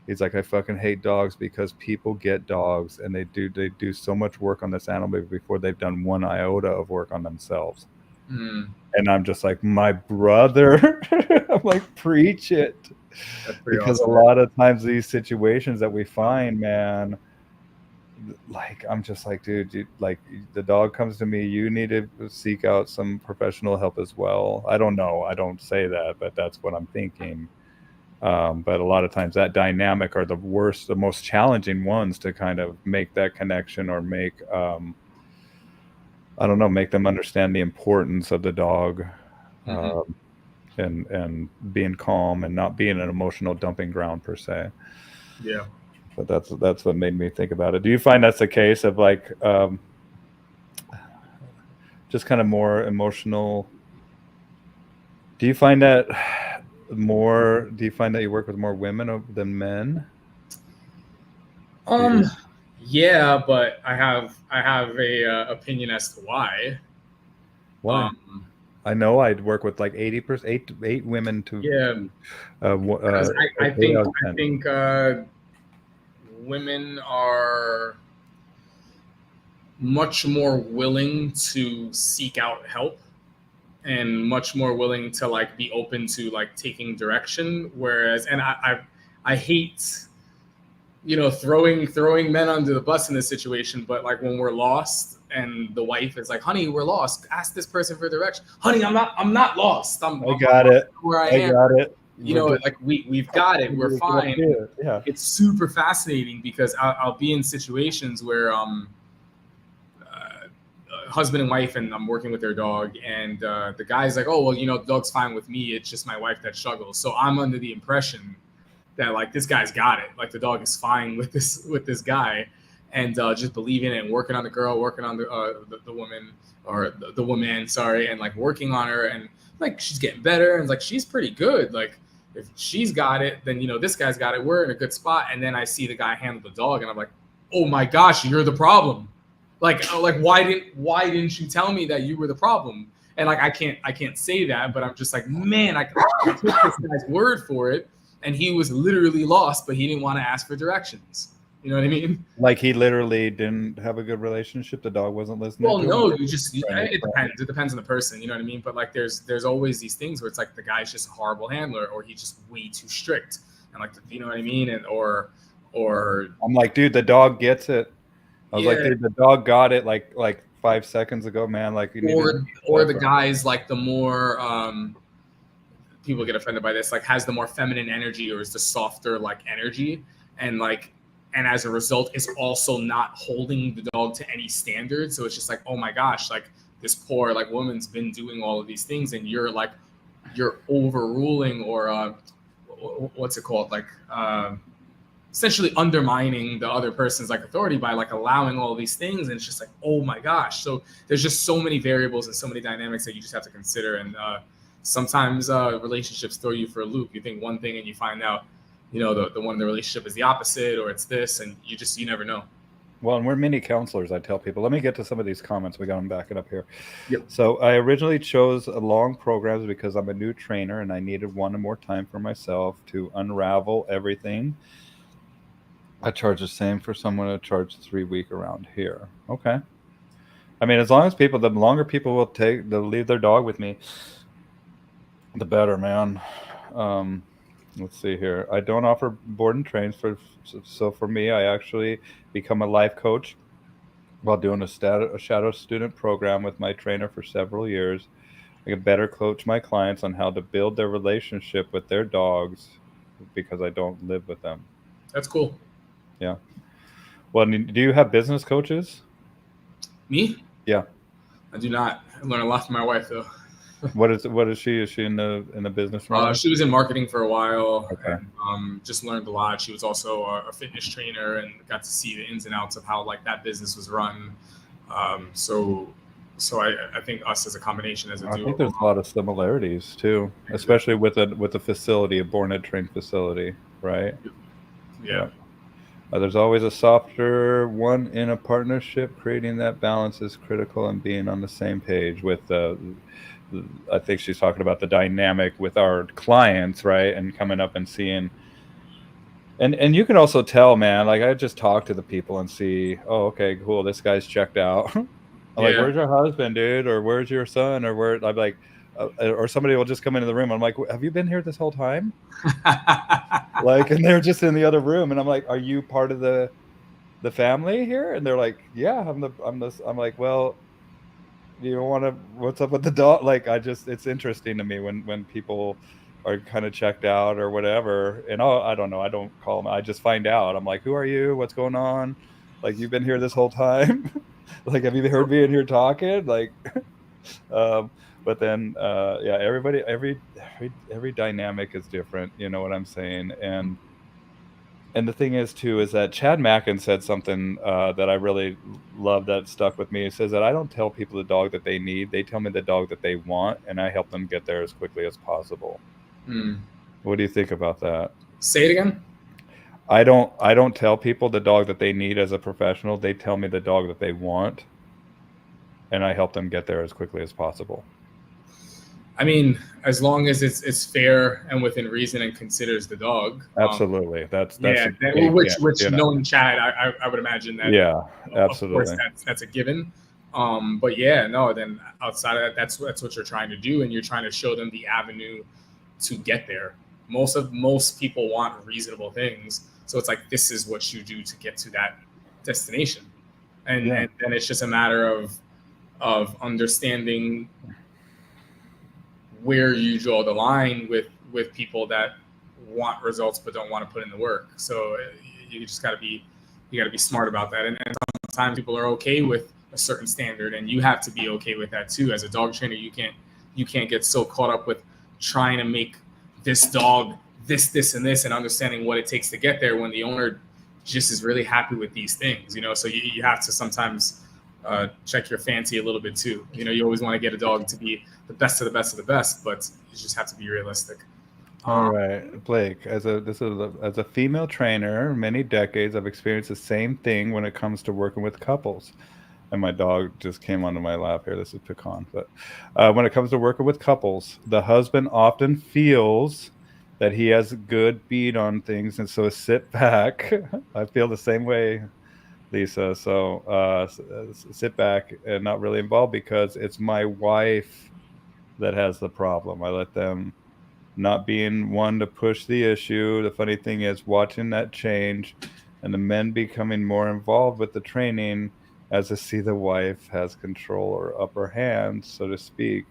He's like, I fucking hate dogs because people get dogs and they do so much work on this animal before they've done one iota of work on themselves. And I'm just like, my brother. I'm like, preach it. Because awesome. A lot of times these situations that we find, man, like I'm just like, dude, like the dog comes to me, you need to seek out some professional help as well. I don't know, I don't say that, but that's what I'm thinking. But a lot of times that dynamic are the worst, the most challenging ones to kind of make that connection, or make I don't know, make them understand the importance of the dog, and being calm and not being an emotional dumping ground per se. Yeah. But that's what made me think about it. Do you find that's the case of like just kind of more emotional? Do you find that you work with more women than men? Yeah, but I have a opinion as to why. Why? I know I'd work with like 80%, eight women to because I think women are much more willing to seek out help and much more willing to like be open to like taking direction, whereas and I hate throwing men under the bus in this situation, but like when we're lost and the wife is like, honey, we're lost, ask this person for direction. Honey, I'm not lost, I got it where I am. got it. Like we've got it, we're fine. Yeah, it's super fascinating because I'll be in situations where husband and wife, and I'm working with their dog, and the guy's like, oh well, the dog's fine with me, it's just my wife that struggles. So I'm under the impression that like this guy's got it, like the dog is fine with this guy, and just believing it and working on the girl, working on the woman, or the woman, sorry, and like working on her, and like she's getting better, and it's like she's pretty good. Like if she's got it, then this guy's got it. We're in a good spot. And then I see the guy handle the dog, and I'm like, oh my gosh, you're the problem. Like why didn't you tell me that you were the problem? And like I can't say that, but I'm just like, man, I took this guy's word for it. And he was literally lost, but he didn't want to ask for directions. You know what I mean? Like he literally didn't have a good relationship. The dog wasn't listening. Well, no, it depends. It depends on the person. You know what I mean? But like, there's always these things where it's like the guy's just a horrible handler, or he's just way too strict, and like, you know what I mean? And or I'm like, dude, the dog gets it. I was like, dude, the dog got it like 5 seconds ago, man. Like, or the guy's like the more people get offended by this, like has the more feminine energy, or is the softer like energy, and as a result is also not holding the dog to any standard. So it's just like, oh my gosh, like this poor like woman's been doing all of these things, and you're overruling, or what's it called, like essentially undermining the other person's like authority by like allowing all of these things. And it's just like, oh my gosh. So there's just so many variables and so many dynamics that you just have to consider. And sometimes relationships throw you for a loop. You think one thing and you find out, the one in the relationship is the opposite, or it's this, and you never know. Well, and we're mini counselors, I tell people. Let me get to some of these comments. We got them backing up here. Yep. So I originally chose long programs because I'm a new trainer and I needed one or more time for myself to unravel everything. I charge the same for someone to charge 3 week around here. Okay. I mean, as long as the longer people they'll leave their dog with me, the better, man. Let's see here. I don't offer board and trains so for me, I actually become a life coach while doing a shadow student program with my trainer for several years. I can better coach my clients on how to build their relationship with their dogs because I don't live with them. That's cool. Yeah. Well, do you have business coaches? Me? Yeah. I do not. I learn a lot from my wife though. What is she? Is she in the business realm? She was in marketing for a while. Okay. And, just learned a lot. She was also a fitness trainer and got to see the ins and outs of how like that business was run. So I think us as a combination, as a duo. I think there's a lot of similarities too, especially with a facility, a born and trained facility, right? Yeah. There's always a softer one in a partnership. Creating that balance is critical, and being on the same page with I think she's talking about the dynamic with our clients, right? And coming up and seeing, and you can also tell, man, like I just talk to the people and see, oh, okay, cool, this guy's checked out. I'm like, where's your husband, dude? Or where's your son? Or where? I'm like, or somebody will just come into the room. I'm like, have you been here this whole time? Like, and they're just in the other room. And I'm like, are you part of the the family here? And they're like, yeah, I'm like, well, you don't want to, what's up with the dog? Like, it's interesting to me when people are kind of checked out or whatever. And I don't know. I don't call them. I just find out. I'm like, who are you? What's going on? Like, you've been here this whole time. Like, have you heard me in here talking? Like, but then, yeah, every dynamic is different. You know what I'm saying? And the thing is too is that Chad Mackin said something that I really love that stuck with me. He says that I don't tell people the dog that they need; they tell me the dog that they want, and I help them get there as quickly as possible. What do you think about that? Say it again. I don't tell people the dog that they need as a professional. They tell me the dog that they want, and I help them get there as quickly as possible. I mean, as long as it's fair and within reason and considers the dog. Absolutely, that's which knowing Chad, I would imagine that. Yeah, absolutely. Of course, that's a given. But yeah, no. Then outside of that, that's what you're trying to do, and you're trying to show them the avenue to get there. Most people want reasonable things, so it's like this is what you do to get to that destination, and then it's just a matter of understanding where you draw the line with people that want results but don't want to put in the work. So you just gotta be smart about that. And sometimes people are okay with a certain standard, and you have to be okay with that too. As a dog trainer, you can't get so caught up with trying to make this dog this and this and understanding what it takes to get there when the owner just is really happy with these things, you know. So you have to sometimes check your fancy a little bit too. You know, you always want to get a dog to be the best of the best of the best, but you just have to be realistic. All right, Blake, as a female trainer, many decades, I've experienced the same thing when it comes to working with couples. And my dog just came onto my lap here. This is Pecan. But when it comes to working with couples, the husband often feels that he has a good beat on things, and so sit back. I feel the same way, Lisa. So sit back and not really involved because it's my wife that has the problem. I let them not being one to push the issue. The funny thing is watching that change and the men becoming more involved with the training as I see the wife has control or upper hand, so to speak,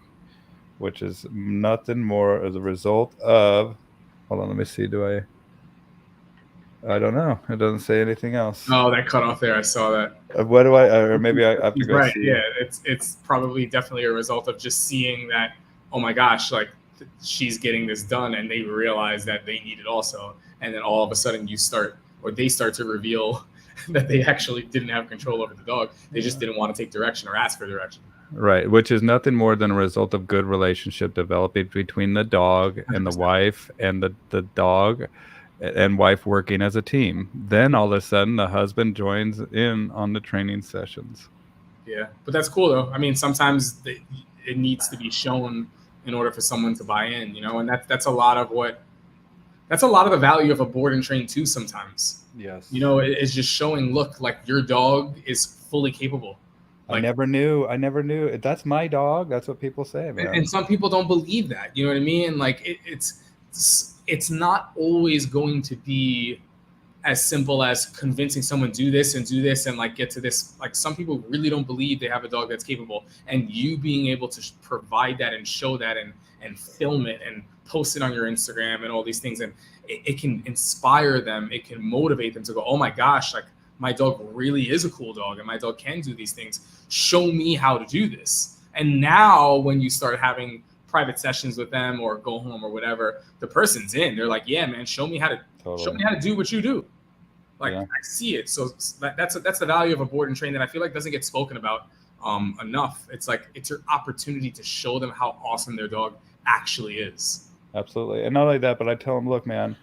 which is nothing more as a result of, hold on, let me see. I don't know. It doesn't say anything else. Oh, that cut off there. I saw that. What do or maybe I have to go right. see. Yeah, it's probably definitely a result of just seeing that, oh my gosh, like she's getting this done, and they realize that they need it also. And then all of a sudden they start to reveal that they actually didn't have control over the dog. They just didn't want to take direction or ask for direction. Right, which is nothing more than a result of good relationship developing between the dog and the wife and the dog and wife working as a team. Then all of a sudden the husband joins in on the training sessions. Yeah, but that's cool though. I mean, sometimes it needs to be shown in order for someone to buy in, you know, and that's a lot of the value of a board and train too sometimes. Yes. You know, it's just showing, look, like your dog is fully capable. Like, I never knew. That's my dog. That's what people say, man. And some people don't believe that. You know what I mean? Like it's not always going to be as simple as convincing someone do this and like get to this. Like some people really don't believe they have a dog that's capable, and you being able to provide that and show that and film it and post it on your Instagram and all these things, and it can inspire them. It can motivate them to go, oh my gosh, like my dog really is a cool dog and my dog can do these things. Show me how to do this. And now when you start having private sessions with them or go home or whatever, the person's in. They're like, yeah, man, show me how to do what you do. Like, yeah. I see it. So that's the value of a board and train that I feel like doesn't get spoken about enough. It's like, it's your opportunity to show them how awesome their dog actually is. Absolutely. And not only that, but I tell them, look, man,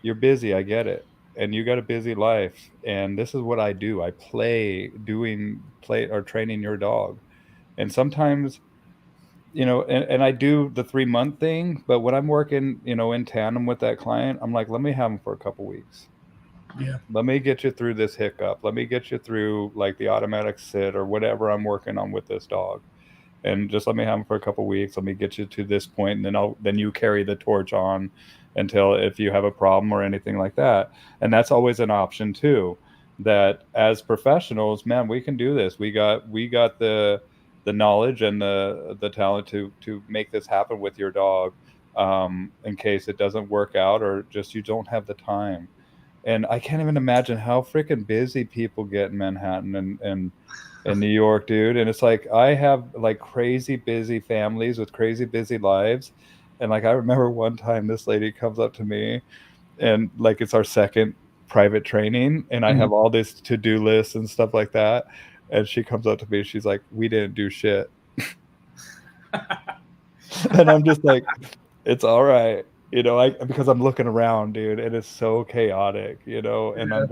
you're busy. I get it. And you got a busy life. And this is what I do. I play or training your dog. And sometimes, you know, and I do the 3-month thing, but when I'm working, you know, in tandem with that client, I'm like, let me have them for a couple weeks. Yeah. Let me get you through this hiccup. Let me get you through like the automatic sit or whatever I'm working on with this dog. And just let me have them for a couple weeks. Let me get you to this point, and then you carry the torch on until if you have a problem or anything like that. And that's always an option too. that as professionals, man, we can do this. We got the knowledge and the talent to make this happen with your dog, in case it doesn't work out or just you don't have the time. And I can't even imagine how freaking busy people get in Manhattan and New York, dude. And it's like I have like crazy busy families with crazy busy lives. And like I remember one time this lady comes up to me and like it's our second private training and I have Mhm. all this to-do lists and stuff like that. And she comes up to me, she's like, "We didn't do shit." And I'm just like, it's all right. Because I'm looking around, dude, and it's so chaotic, and Yeah.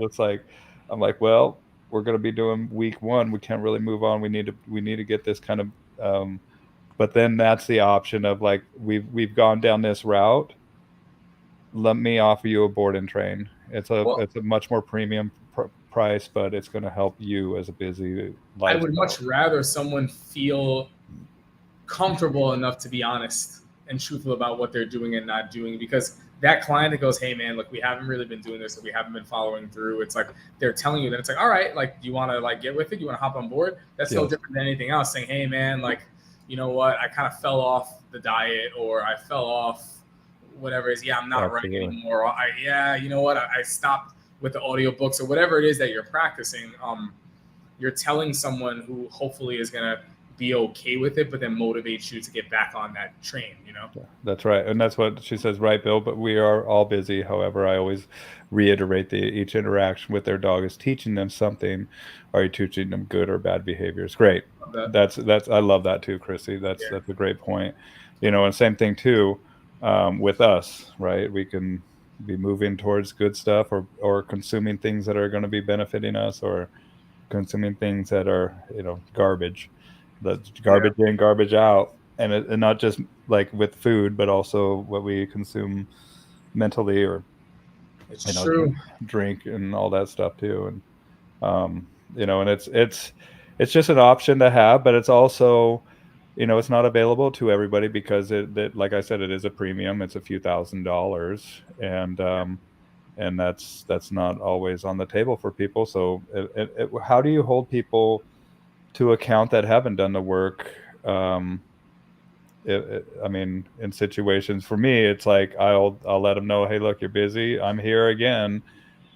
I'm like, well, we're gonna be doing week one. We can't really move on. We need to get this kind of but then that's the option of like we've gone down this route. Let me offer you a board and train. Well, It's a much more premium price, but it's going to help you as a busy I would lifestyle. much rather someone feel comfortable enough to be honest and truthful about what they're doing and not doing, because that client that goes, hey man, look, we haven't really been doing this and we haven't been following through, it's like they're telling you that, it's like, all right, like, you want to like get with it, you want to hop on board. That's no Yes, different than anything else, saying, hey man, like, you know what, I kind of fell off the diet, or I fell off whatever it is. Yeah, I'm not running absolutely. anymore. Yeah, you know what, I stopped with the audiobooks or whatever it is that you're practicing. You're telling someone who hopefully is going to be okay with it, but then motivates you to get back on that train, you know? Yeah, that's right. And that's what she says, right, Bill? But we are all busy. However, I always reiterate each interaction with their dog is teaching them something. Are you teaching them good or bad behaviors? Great. Love that. That's I love that too, Chrissy. That's Yeah. that's a great point. And same thing too, with us, right? We can be moving towards good stuff or consuming things that are going to be benefiting us or consuming things that are, garbage. That's Yeah. garbage in, garbage out. And not just like with food, but also what we consume mentally or, It's you know, true. drink and all that stuff too. And it's just an option to have, but it's also, it's not available to everybody because like I said, it is a premium. It's a few $1,000s, and that's not always on the table for people. So, how do you hold people to account that haven't done the work? I mean, in situations for me, it's like I'll let them know, hey, look, you're busy. I'm here again.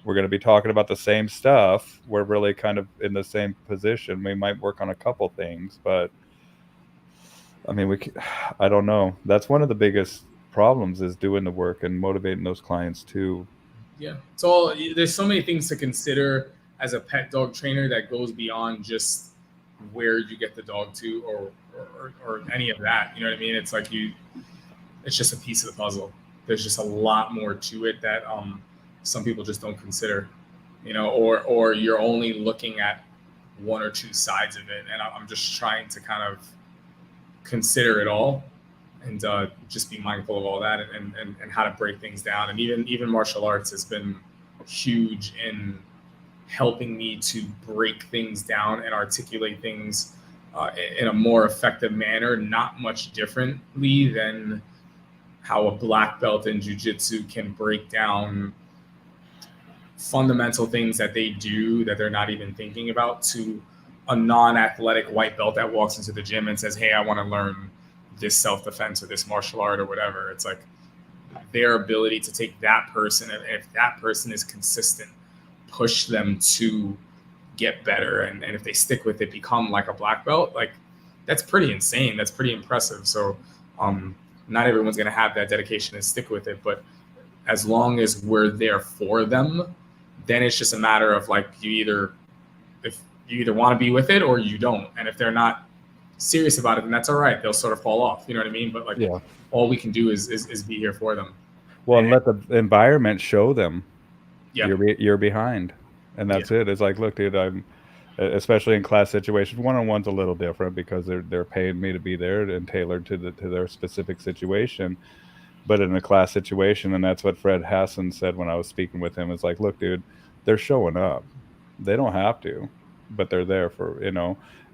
We're going to be talking about the same stuff. We're really kind of in the same position. We might work on a couple things, but I mean, I don't know. That's one of the biggest problems is doing the work and motivating those clients too. Yeah. It's all, there's so many things to consider as a pet dog trainer that goes beyond just where you get the dog to, or any of that. You know what I mean? It's like it's just a piece of the puzzle. There's just a lot more to it that some people just don't consider, or you're only looking at one or two sides of it. And I'm just trying to kind of consider it all, and just be mindful of all that, and how to break things down. And even martial arts has been huge in helping me to break things down and articulate things in a more effective manner, not much differently than how a black belt in jiu-jitsu can break down fundamental things that they do that they're not even thinking about, to a non-athletic white belt that walks into the gym and says, hey, I want to learn this self-defense or this martial art or whatever. It's like their ability to take that person, and if that person is consistent, push them to get better, and if they stick with it, become like a black belt. Like, that's pretty insane. That's pretty impressive. So not everyone's going to have that dedication and stick with it, but as long as we're there for them, then it's just a matter of like, if you either want to be with it or you don't. And if they're not serious about it, then that's all right. They'll sort of fall off. You know what I mean? But like, Yeah. all we can do is be here for them. Well, And and let the environment show them yeah, you're behind, and yeah, that's it. It's like, look, dude, especially in class situations, one-on-one's a little different because they're paying me to be there and tailored to their specific situation. But in a class situation, and that's what Fred Hassan said when I was speaking with him, is like, look, dude, they're showing up. They don't have to, but they're there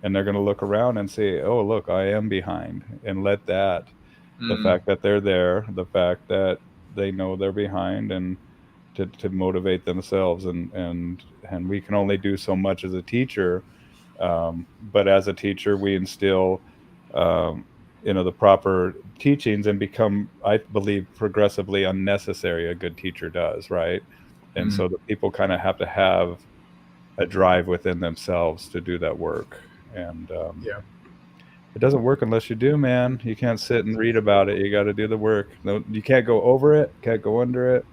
and they're going to look around and see, oh, look, I am behind, and let the mm, fact that they're there, the fact that they know they're behind, and to motivate themselves, and we can only do so much as a teacher. But as a teacher, we instill, the proper teachings and become, I believe, progressively unnecessary. A good teacher does, right? And so the people kind of have to have a drive within themselves to do that work. And it doesn't work unless you do, man. You can't sit and read about it. You got to do the work. No, you can't go over it, can't go under it.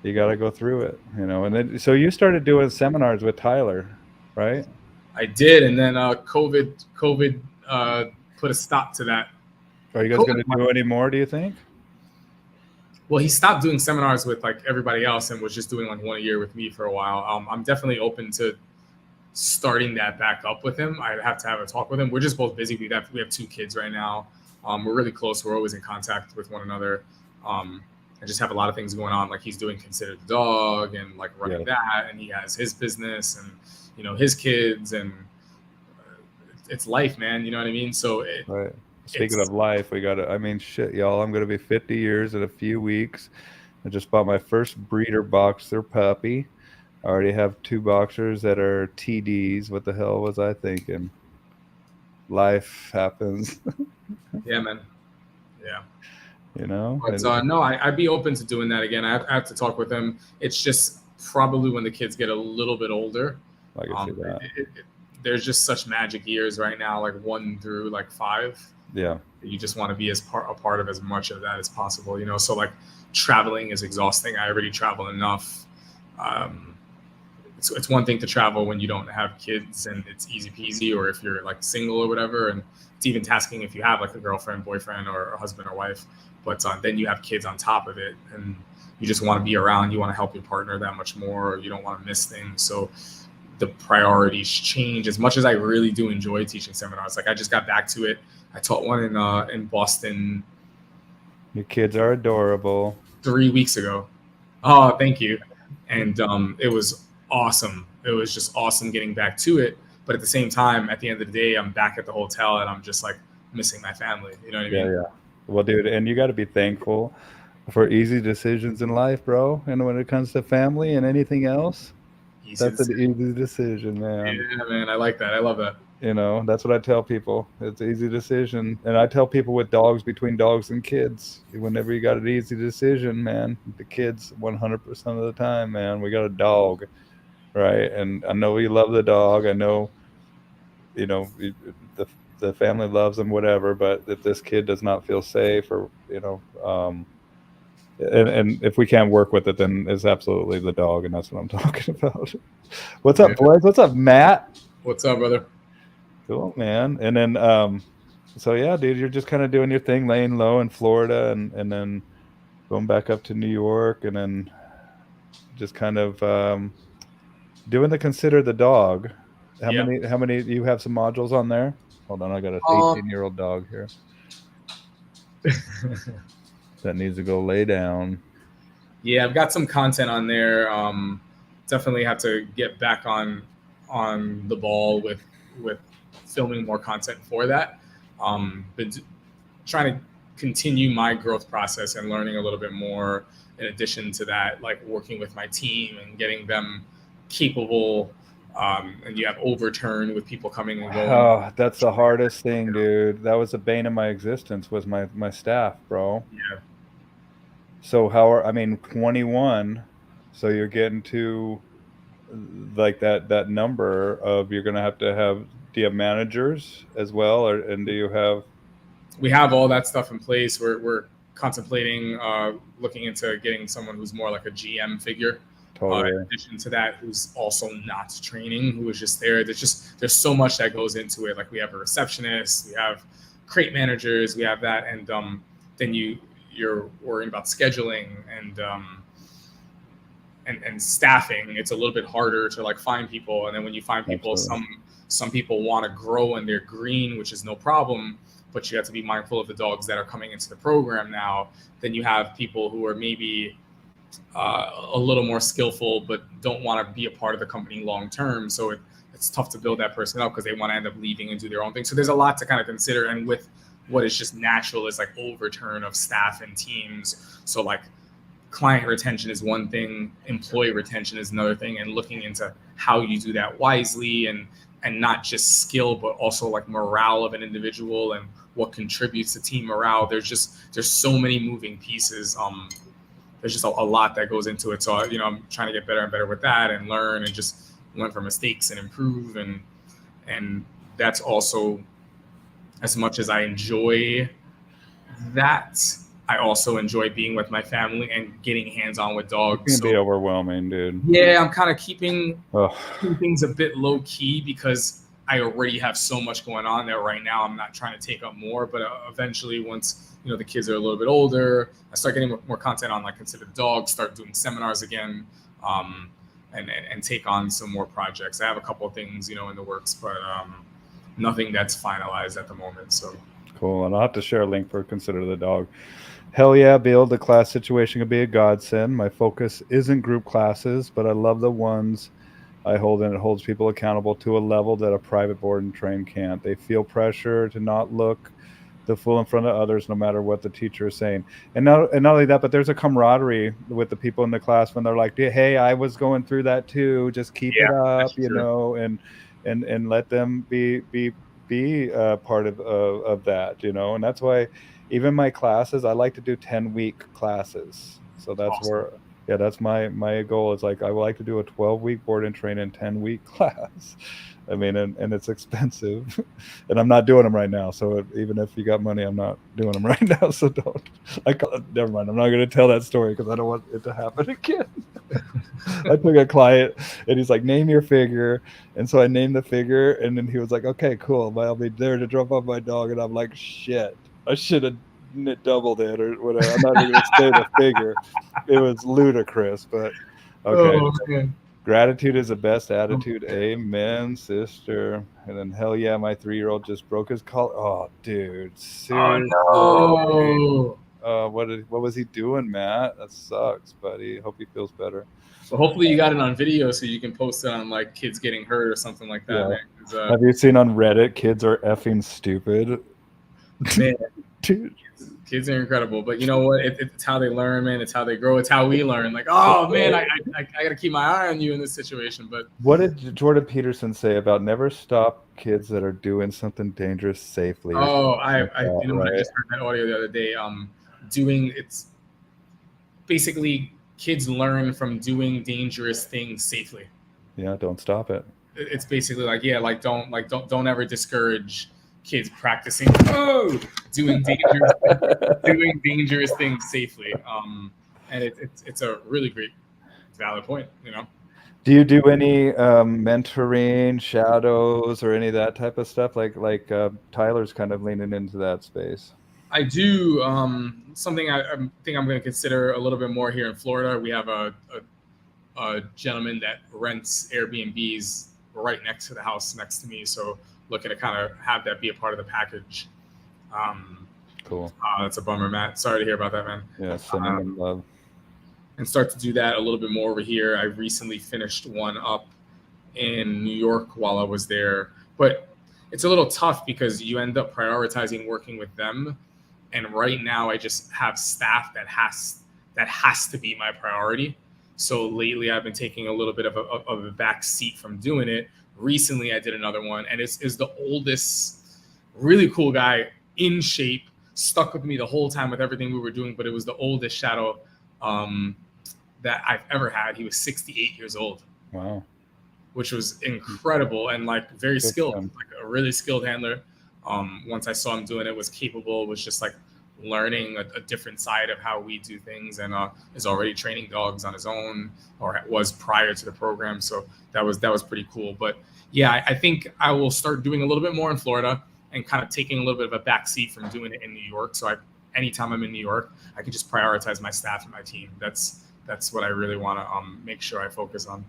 You got to go through it, And then, so you started doing seminars with Tyler, right? I did, and then COVID put a stop to that. Are you guys going to do any more, do you think? Well, he stopped doing seminars with like everybody else and was just doing like one a year with me for a while. I'm definitely open to starting that back up with him. I'd have to have a talk with him. We're just both busy. We have 2 kids right now. We're really close. We're always in contact with one another. I just have a lot of things going on. Like he's doing Consider the Dog and like running that, and he has his business and his kids, and it's life, man. You know what I mean? So right. Speaking of life, shit, y'all, I'm going to be 50 years in a few weeks. I just bought my first breeder boxer puppy. I already have 2 boxers that are TDs. What the hell was I thinking? Life happens. Yeah, man. Yeah. But no, I'd be open to doing that again. I have to talk with him. It's just probably when the kids get a little bit older. I can see that. There's just such magic years right now, like 1 through like 5. Yeah. You just want to be a part of as much of that as possible, So like traveling is exhausting. I already travel enough. It's one thing to travel when you don't have kids and it's easy peasy, or if you're like single or whatever, and it's even tasking if you have like a girlfriend, boyfriend, or a husband or wife. But then you have kids on top of it, and you just want to be around. You want to help your partner that much more. Or you don't want to miss things. So the priorities change. As much as I really do enjoy teaching seminars, like I just got back to it. I taught one in Boston. Your kids are adorable. 3 weeks ago. Oh, thank you. And it was awesome. It was just awesome getting back to it. But at the same time, at the end of the day, I'm back at the hotel and I'm just like missing my family. You know what I mean? Yeah. Well, dude, and you got to be thankful for easy decisions in life, bro. And when it comes to family and anything else, that's an easy decision, man. Yeah, man. I like that. I love that. That's what I tell people. It's an easy decision. And I tell people with dogs, between dogs and kids, whenever you got an easy decision, man, the kids 100% of the time, man, we got a dog, right? And I know you love the dog. I know, the family loves them, whatever, but if this kid does not feel safe or, and if we can't work with it, then it's absolutely the dog. And that's what I'm talking about. What's up, boys? What's up, Matt? What's up, brother? Cool, man. And then, so yeah, dude, you're just kind of doing your thing, laying low in Florida, and then going back up to New York, and then just kind of doing the Consider the Dog. How many? You have some modules on there? Hold on, I got an 18-year-old dog here that needs to go lay down. Yeah, I've got some content on there. Definitely have to get back on the ball with filming more content for that. But trying to continue my growth process and learning a little bit more in addition to that, like working with my team and getting them capable. And you have overturn with people coming and going. Oh, that's the hardest thing, dude. That was the bane of my existence, was my staff, bro. Yeah. So 21. So you're getting to like that number of, you're going to have, do you have managers as well? And do you have? We have all that stuff in place. We're contemplating looking into getting someone who's more like a GM figure. Totally. In addition to that, who's also not training, who is just there. There's so much that goes into it. Like we have a receptionist, we have crate managers, we have that, and then you're worrying about scheduling and staffing. It's a little bit harder to like find people, and then when you find people, some people want to grow and they're green, which is no problem, but you have to be mindful of the dogs that are coming into the program now. Then you have people who are maybe a little more skillful, but don't want to be a part of the company long term. So it's tough to build that person up because they want to end up leaving and do their own thing. So there's a lot to kind of consider. And with what is just natural is like overturn of staff and teams. So like client retention is one thing, employee retention is another thing, and looking into how you do that wisely, and not just skill, but also like morale of an individual and what contributes to team morale. There's so many moving pieces. There's just a lot that goes into it. So, I'm trying to get better and better with that, and learn and just learn from mistakes and improve. And that's also, as much as I enjoy that, I also enjoy being with my family and getting hands-on with dogs. It can be overwhelming, dude. Yeah, I'm kind of keeping things a bit low key because I already have so much going on there right now. I'm not trying to take up more, but eventually, once the kids are a little bit older, I start getting more content on like Consider Dogs, start doing seminars again, and take on some more projects. I have a couple of things in the works, but nothing that's finalized at the moment. So cool. And I'll have to share a link for Consider the Dog. Hell yeah, Bill, the class situation could be a godsend. My focus isn't group classes, but I love the ones I hold, and it holds people accountable to a level that a private board and train can't. They feel pressure to not look the fool in front of others, no matter what the teacher is saying. And not only that, but there's a camaraderie with the people in the class when they're like, hey, I was going through that too. Just keep it up, and let them be part of that, and that's why even my classes, I like to do 10-week classes. So that's awesome. That's my goal. Is like I would like to do a 12-week board and train and 10-week class. I mean, and it's expensive, and I'm not doing them right now. So even if you got money, I'm not doing them right now. So don't. Never mind. I'm not going to tell that story because I don't want it to happen again. I took a client, and he's like, "Name your figure," and so I named the figure, and then he was like, "Okay, cool. I'll be there to drop off my dog," and I'm like, "Shit, I should have doubled it or whatever." I'm not even going to say the figure. It was ludicrous, but okay. Oh, man. Gratitude is the best attitude. Amen, sister. And then, hell yeah, my 3-year-old just broke his collar. Oh, dude. Seriously. Oh, no. What was he doing, Matt? That sucks, buddy. Hope he feels better. So hopefully you got it on video so you can post it on like kids getting hurt or something like that. Yeah. Man, have you seen on Reddit, kids are effing stupid? Man, dude. Kids are incredible, but you know what? It's how they learn, man. It's how they grow. It's how we learn. Like, oh man, I got to keep my eye on you in this situation. But what did Jordan Peterson say about never stop kids that are doing something dangerous safely? Oh, I just heard that audio the other day. It's basically kids learn from doing dangerous things safely. Yeah, don't stop it. It's basically don't ever discourage kids practicing doing dangerous things safely, and it's a really great valid point. Do you do any mentoring, shadows, or any of that type of stuff? Like Tyler's kind of leaning into that space. I do something I think I'm going to consider a little bit more here in Florida. We have a gentleman that rents Airbnbs right next to the house next to me, so looking to kind of have that be a part of the package. Cool. That's a bummer, Matt. Sorry to hear about that, man. Yeah, sending them love. And start to do that a little bit more over here. I recently finished one up in New York while I was there, but it's a little tough because you end up prioritizing working with them. And right now I just have staff that has to be my priority. So lately I've been taking a little bit of a back seat from doing it. Recently I did another one, and it's the oldest, really cool guy, in shape, stuck with me the whole time with everything we were doing, but it was the oldest shadow that I've ever had. He was 68 years old. Wow. Which was incredible, and like very skilled, like a really skilled handler. Once I saw him doing it, was capable, was just like learning a different side of how we do things, and is already training dogs on his own, or was prior to the program. So that was pretty cool. But yeah, I think I will start doing a little bit more in Florida and kind of taking a little bit of a backseat from doing it in New York. So anytime I'm in New York, I can just prioritize my staff and my team. That's what I really want to make sure I focus on.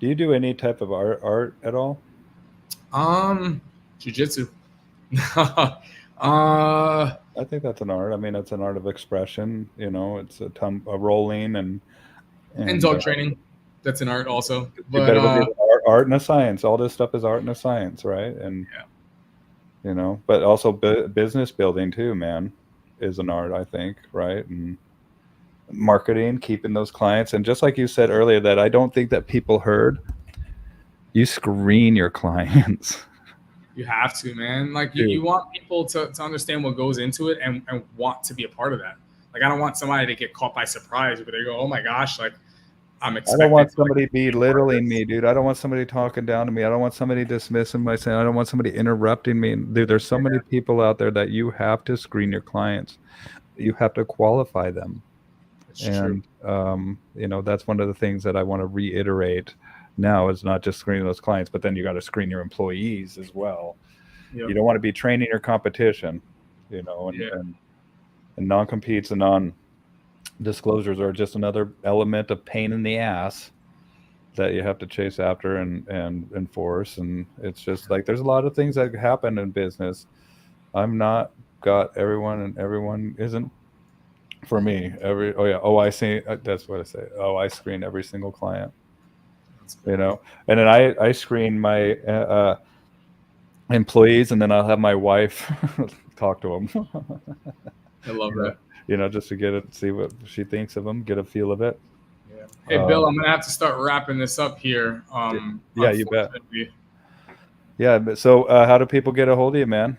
Do you do any type of art at all? Jiu-jitsu. I think that's an art. I mean, it's an art of expression. It's a rolling and dog training. That's an art also. But art and a science. All this stuff is art and a science, right? And but also business building too, man, is an art, I think, right? And marketing, keeping those clients. And just like you said earlier, that I don't think that people heard, you screen your clients. You have to, man. Like Dude. you want people to understand what goes into it and want to be a part of that. Like I don't want somebody to get caught by surprise where they go, oh my gosh, like I'm expected. I don't want to, somebody like, belittling me, dude. I don't want somebody talking down to me. I don't want somebody dismissing my saying. I don't want somebody interrupting me. Dude, there's so many people out there that you have to screen your clients. You have to qualify them. It's And true. you know, that's one of the things that I want to reiterate now, is not just screening those clients, but then you got to screen your employees as well. Yep. You don't want to be training your competition, you know, and non-competes and non-disclosures are just another element of pain in the ass that you have to chase after and enforce. And it's just like, there's a lot of things that happen in business. I'm not got everyone, and everyone isn't for me. I see. That's what I say. Oh, I screen every single client, you know, and then I screen my employees, and then I'll have my wife talk to them. I love that. You know, just to get it, see what she thinks of them, get a feel of it. Yeah. Hey, Bill, I'm gonna have to start wrapping this up here. Yeah, you bet. Yeah, but so how do people get a hold of you, man?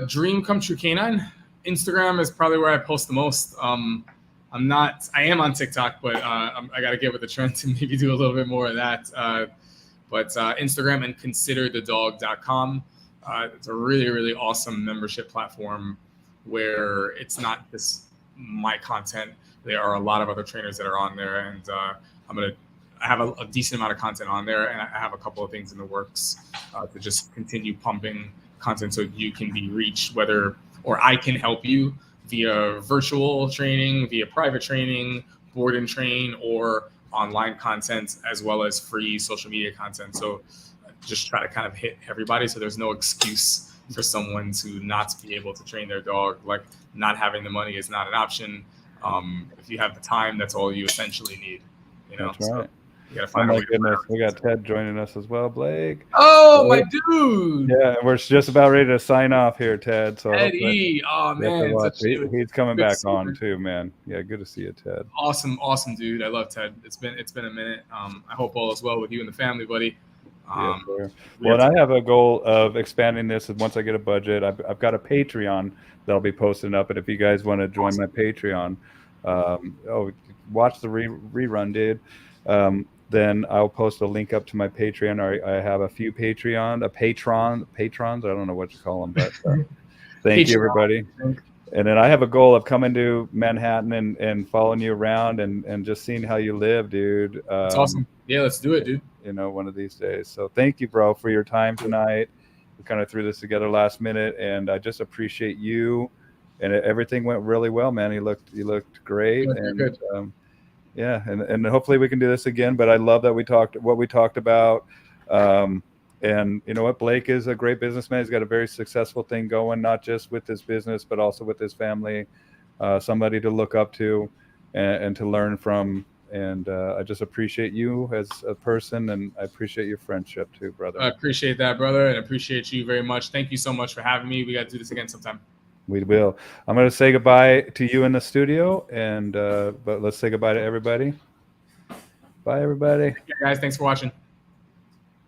Dream Come True Canine. Instagram is probably where I post the most. I am on TikTok, but I got to get with the trend to maybe do a little bit more of that. But Instagram and considerthedog.com. It's a really, really awesome membership platform where it's not just my content. There are a lot of other trainers that are on there, and I have a decent amount of content on there, and I have a couple of things in the works to just continue pumping content so you can be reached, or I can help you via virtual training, via private training, board and train, or online content, as well as free social media content. So just try to kind of hit everybody, so there's no excuse for someone to not be able to train their dog. Like, not having the money is not an option. If you have the time, that's all you essentially need. You know, that's right. So you gotta find oh my goodness, we got Ted joining us as well, Blake. Oh, Blake. My dude. Yeah, we're just about ready to sign off here, Ted. So Ted E. Oh man, he's coming back on too, man. Yeah, good to see you, Ted. Awesome, dude. I love Ted. It's been a minute. I hope all is well with you and the family, buddy. Yeah, sure. Well, and I have a goal of expanding this. Once I get a budget, I've got a Patreon that'll be posting up. And if you guys want to join my Patreon, watch the rerun, dude. Then I'll post a link up to my Patreon. I have a few patrons. I don't know what you call them, but thank you, everybody. And then I have a goal of coming to Manhattan and following you around and just seeing how you live, dude. That's awesome. Yeah, let's do it, dude. You know, one of these days. So thank you, bro, for your time tonight. We kind of threw this together last minute, and I just appreciate you. And everything went really well, man. You looked great. Good. Yeah, and hopefully we can do this again. But I love that we talked about. And you know what? Blake is a great businessman. He's got a very successful thing going, not just with his business, but also with his family. Somebody to look up to and to learn from. And I just appreciate you as a person, and I appreciate your friendship too, brother. I appreciate that, brother, and appreciate you very much. Thank you so much for having me. We got to do this again sometime. We will. I'm going to say goodbye to you in the studio, and but let's say goodbye to everybody. Bye, everybody. Yeah, guys, thanks for watching.